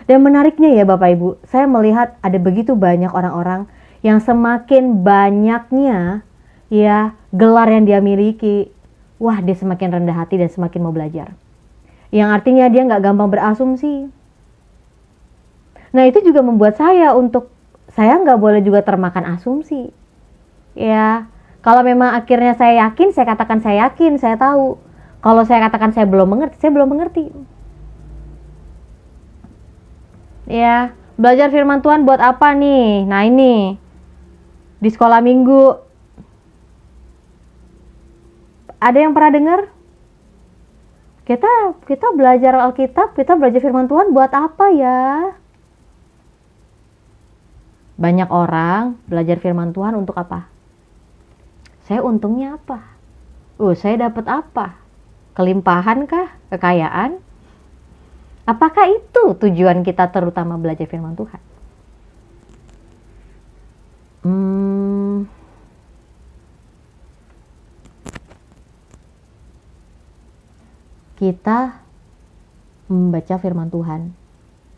Dan menariknya ya Bapak Ibu, saya melihat ada begitu banyak orang-orang yang semakin banyaknya ya gelar yang dia miliki, wah dia semakin rendah hati dan semakin mau belajar. Yang artinya dia nggak gampang berasumsi. Nah itu juga membuat saya nggak boleh juga termakan asumsi. Ya, kalau memang akhirnya saya yakin, saya katakan saya yakin, saya tahu. Kalau saya katakan saya belum mengerti, saya belum mengerti. Ya, belajar firman Tuhan buat apa nih? Nah ini, di sekolah minggu, ada yang pernah dengar? Kita belajar Alkitab, kita belajar firman Tuhan buat apa ya? Banyak orang belajar firman Tuhan untuk apa? Saya untungnya apa? Saya dapat apa? Kelimpahan kah? Kekayaan? Apakah itu tujuan kita terutama belajar firman Tuhan? Kita membaca firman Tuhan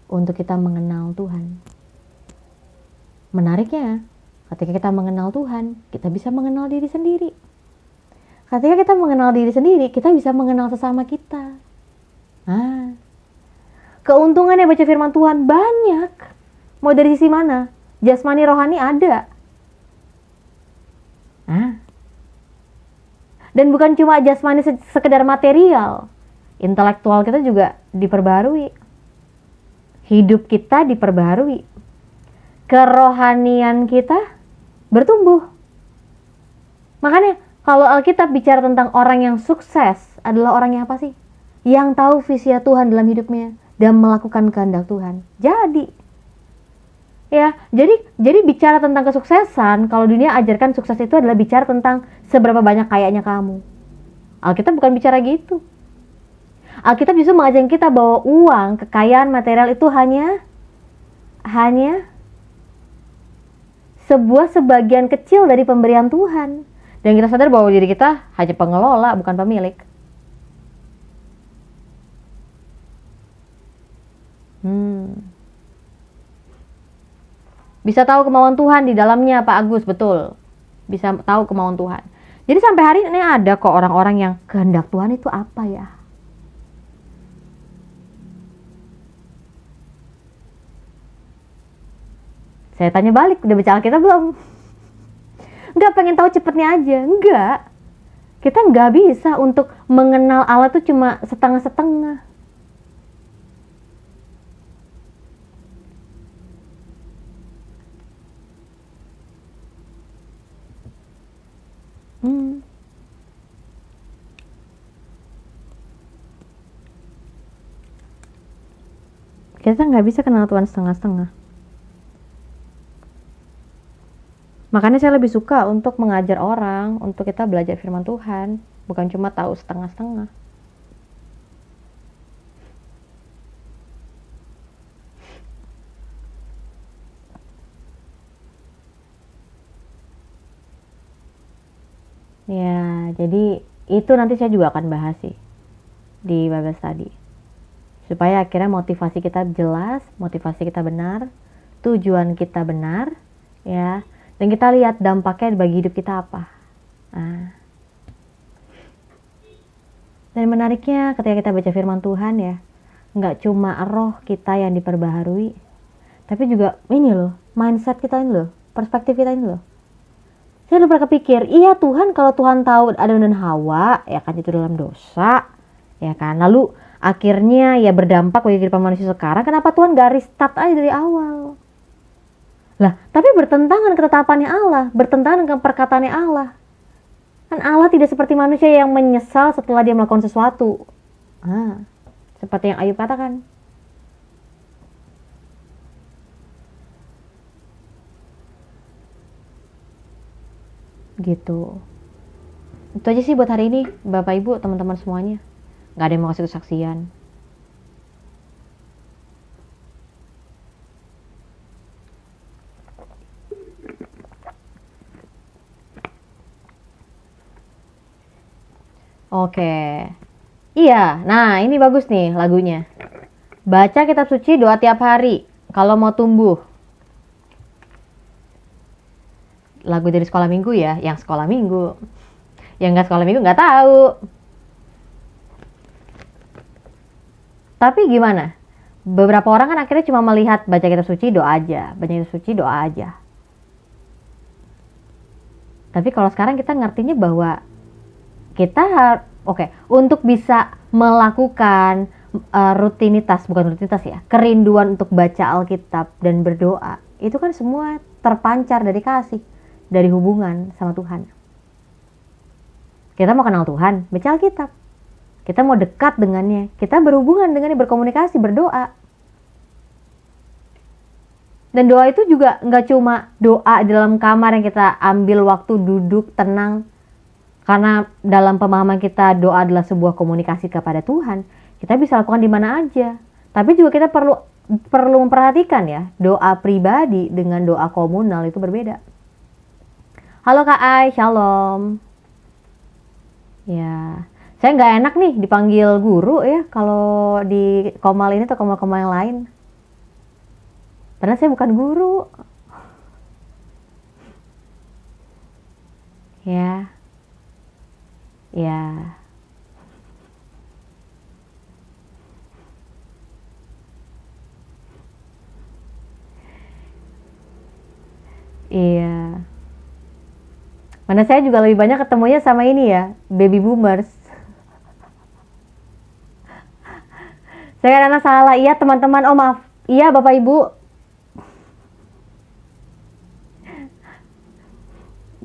untuk kita mengenal Tuhan. Menariknya, ketika kita mengenal Tuhan, kita bisa mengenal diri sendiri. Ketika kita mengenal diri sendiri, kita bisa mengenal sesama kita. Keuntungannya baca firman Tuhan banyak. Mau dari sisi mana? Jasmani rohani ada. Dan bukan cuma jasmani sekedar material. Intelektual kita juga diperbarui. Hidup kita diperbarui. Kerohanian kita bertumbuh. Makanya kalau Alkitab bicara tentang orang yang sukses adalah orang yang apa sih? Yang tahu visi Tuhan dalam hidupnya dan melakukan kehendak Tuhan. Jadi bicara tentang kesuksesan, kalau dunia ajarkan sukses itu adalah bicara tentang seberapa banyak kayanya kamu. Alkitab bukan bicara gitu. Alkitab justru mengajarkan kita bahwa uang, kekayaan material itu hanya sebagian kecil dari pemberian Tuhan. Dan kita sadar bahwa diri kita hanya pengelola, bukan pemilik. Bisa tahu kemauan Tuhan di dalamnya, Pak Agus, betul. Bisa tahu kemauan Tuhan. Jadi sampai hari ini ada kok orang-orang yang kehendak Tuhan itu apa ya? Saya tanya balik, udah baca Alkitab belum? Enggak, pengen tahu cepetnya aja. Enggak. Kita enggak bisa untuk mengenal Allah tuh cuma setengah-setengah. Kita nggak bisa kenal Tuhan setengah-setengah. Makanya saya lebih suka untuk mengajar orang, untuk kita belajar firman Tuhan, bukan cuma tahu setengah-setengah. Ya, jadi itu nanti saya juga akan bahas sih di Bible Study. Supaya akhirnya motivasi kita jelas, motivasi kita benar, tujuan kita benar, ya. Dan kita lihat dampaknya bagi hidup kita apa. Dan menariknya ketika kita baca firman Tuhan ya, nggak cuma roh kita yang diperbaharui, tapi juga ini loh, mindset kita ini loh, perspektif kita ini loh. Saya udah pernah kepikir, iya Tuhan, kalau Tuhan tahu Adam dan Hawa, ya kan itu dalam dosa, ya kan. Lalu akhirnya ya berdampak bagi kehidupan manusia sekarang, kenapa Tuhan gak restart aja dari awal? Lah, tapi bertentangan ketetapannya Allah, bertentangan dengan perkataannya Allah. Kan Allah tidak seperti manusia yang menyesal setelah dia melakukan sesuatu. Seperti yang Ayub katakan. Gitu. Itu aja sih buat hari ini, Bapak Ibu, teman-teman semuanya. Gak ada yang mau kasih kesaksian. Oke. Iya, nah ini bagus nih lagunya. Baca kitab suci, doa tiap hari kalau mau tumbuh. Lagu dari sekolah minggu ya, yang sekolah minggu. Yang gak sekolah minggu gak tahu. Tapi gimana? Beberapa orang kan akhirnya cuma melihat baca kitab suci doa aja, baca kitab suci doa aja. Tapi kalau sekarang kita ngertinya bahwa kita untuk bisa melakukan rutinitas, bukan rutinitas ya, kerinduan untuk baca Alkitab dan berdoa, itu kan semua terpancar dari kasih, dari hubungan sama Tuhan. Kita mau kenal Tuhan, baca Alkitab. Kita mau dekat dengannya, kita berhubungan dengannya, berkomunikasi, berdoa. Dan doa itu juga nggak cuma doa di dalam kamar yang kita ambil waktu duduk tenang. Karena dalam pemahaman kita doa adalah sebuah komunikasi kepada Tuhan, kita bisa lakukan di mana aja. Tapi juga kita perlu memperhatikan ya, doa pribadi dengan doa komunal itu berbeda. Halo Kak Ai, shalom. Ya, saya nggak enak nih dipanggil guru ya kalau di komal ini atau komal-komal yang lain. Padahal saya bukan guru. Ya, ya, iya. Mana saya juga lebih banyak ketemunya sama ini ya, baby boomers. Saya karena salah, iya teman-teman, oh maaf. Iya Bapak Ibu.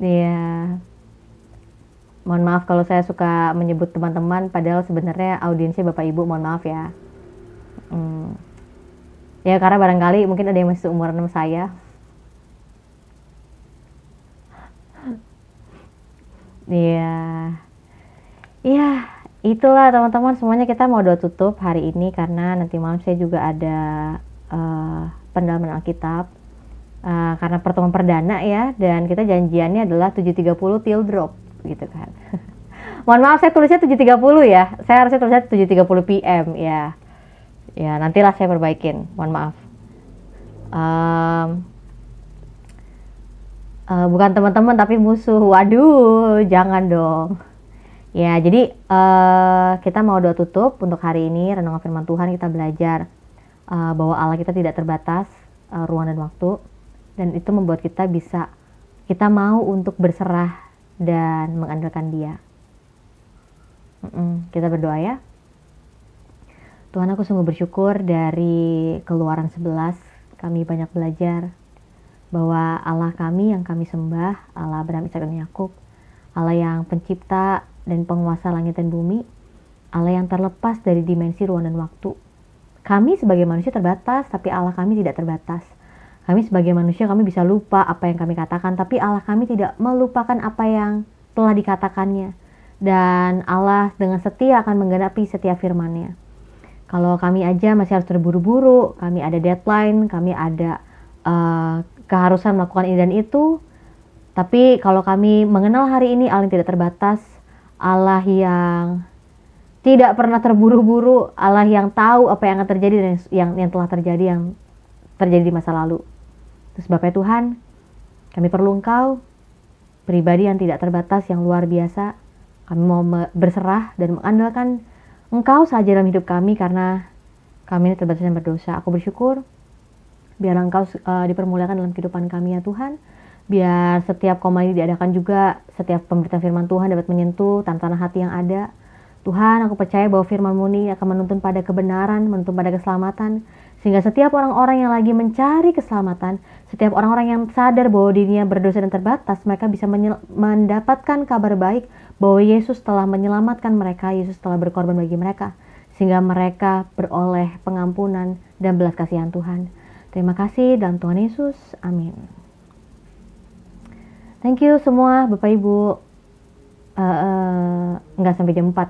Iya. Mohon maaf kalau saya suka menyebut teman-teman, padahal sebenarnya audiensnya Bapak Ibu, mohon maaf ya. Hmm. Ya karena barangkali mungkin ada yang masih umuran sama saya. Iya. Iya, itulah teman-teman, semuanya kita mau doa tutup hari ini karena nanti malam saya juga ada pendalaman Alkitab. Karena pertemuan perdana ya, dan kita janjiannya adalah 7.30 till drop gitu kan. Mohon maaf saya tulisnya 7.30 ya. Saya harusnya tulisnya 7.30 PM ya. Ya, nantilah saya perbaikin. Mohon maaf. Bukan teman-teman tapi musuh. Waduh, jangan dong. Ya, jadi kita mau doa tutup untuk hari ini. Renungan firman Tuhan, kita belajar bahwa Allah kita tidak terbatas ruang dan waktu. Dan itu membuat kita mau untuk berserah dan mengandalkan Dia. Kita berdoa ya. Tuhan, aku sungguh bersyukur dari Keluaran 11 kami banyak belajar bahwa Allah kami yang kami sembah, Allah Abraham, Ishak dan Yakub, Allah yang pencipta dan penguasa langit dan bumi, Allah yang terlepas dari dimensi ruang dan waktu. Kami sebagai manusia terbatas, tapi Allah kami tidak terbatas. Kami sebagai manusia, kami bisa lupa apa yang kami katakan, tapi Allah kami tidak melupakan apa yang telah dikatakannya. Dan Allah dengan setia akan menggenapi setiap firman-Nya. Kalau kami aja masih harus terburu-buru, kami ada deadline, kami ada keharusan melakukan ini dan itu. Tapi kalau kami mengenal hari ini Allah yang tidak terbatas, Allah yang tidak pernah terburu-buru, Allah yang tahu apa yang akan terjadi dan yang telah terjadi, yang terjadi di masa lalu. Terus Bapak Tuhan, kami perlu Engkau, pribadi yang tidak terbatas, yang luar biasa. Kami mau berserah dan mengandalkan Engkau saja dalam hidup kami karena kami ini terbatas dan berdosa. Aku bersyukur, biar Engkau dipermuliakan dalam kehidupan kami ya Tuhan. Biar setiap koma ini diadakan juga, setiap pemberitaan firman Tuhan dapat menyentuh tantangan hati yang ada. Tuhan, aku percaya bahwa firman-Mu ini akan menuntun pada kebenaran, menuntun pada keselamatan. Sehingga setiap orang-orang yang lagi mencari keselamatan, setiap orang-orang yang sadar bahwa dirinya berdosa dan terbatas, mereka bisa mendapatkan kabar baik bahwa Yesus telah menyelamatkan mereka, Yesus telah berkorban bagi mereka. Sehingga mereka beroleh pengampunan dan belas kasihan Tuhan. Terima kasih dalam Tuhan Yesus. Amin. Thank you semua Bapak Ibu. Enggak sampai jam 4.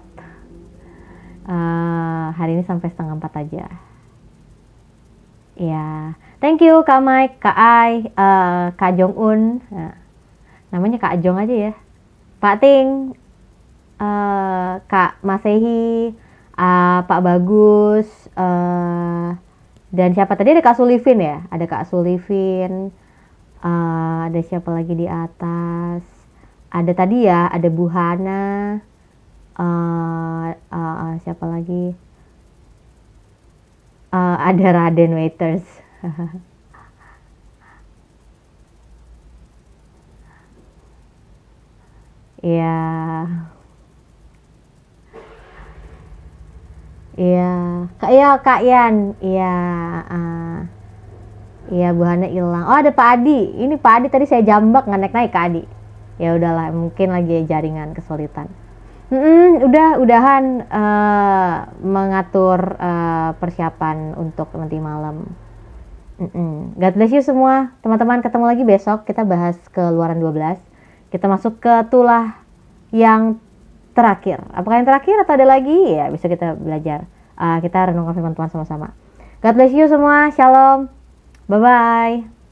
Hari ini sampai setengah 4 aja. Ya, thank you Kak Mike, Kak Ai, Kak Jong Un. Namanya Kak Jong aja ya. Pak Ting, Kak Masehi, Pak Bagus, dan siapa tadi, ada Kak Sulivin ya? Ada Kak Sulivin, ada siapa lagi di atas? Ada tadi ya, ada Bu Hana, siapa lagi? Ada Raden Waiters. Iya. Iya. Kak Yan. Iya. Iya, Bu Hana hilang. Oh, ada Pak Adi. Ini Pak Adi tadi saya jambak nggak naik-naik Kak Adi. Ya udahlah, mungkin lagi jaringan kesulitan. Udahan mengatur persiapan untuk nanti malam. God bless you semua. Teman-teman, ketemu lagi besok. Kita bahas Keluaran 12. Kita masuk ke tulah yang terakhir. Apakah yang terakhir atau ada lagi? Ya, bisa kita belajar. Kita renungkan firman Tuhan sama-sama. God bless you semua. Shalom. Bye-bye.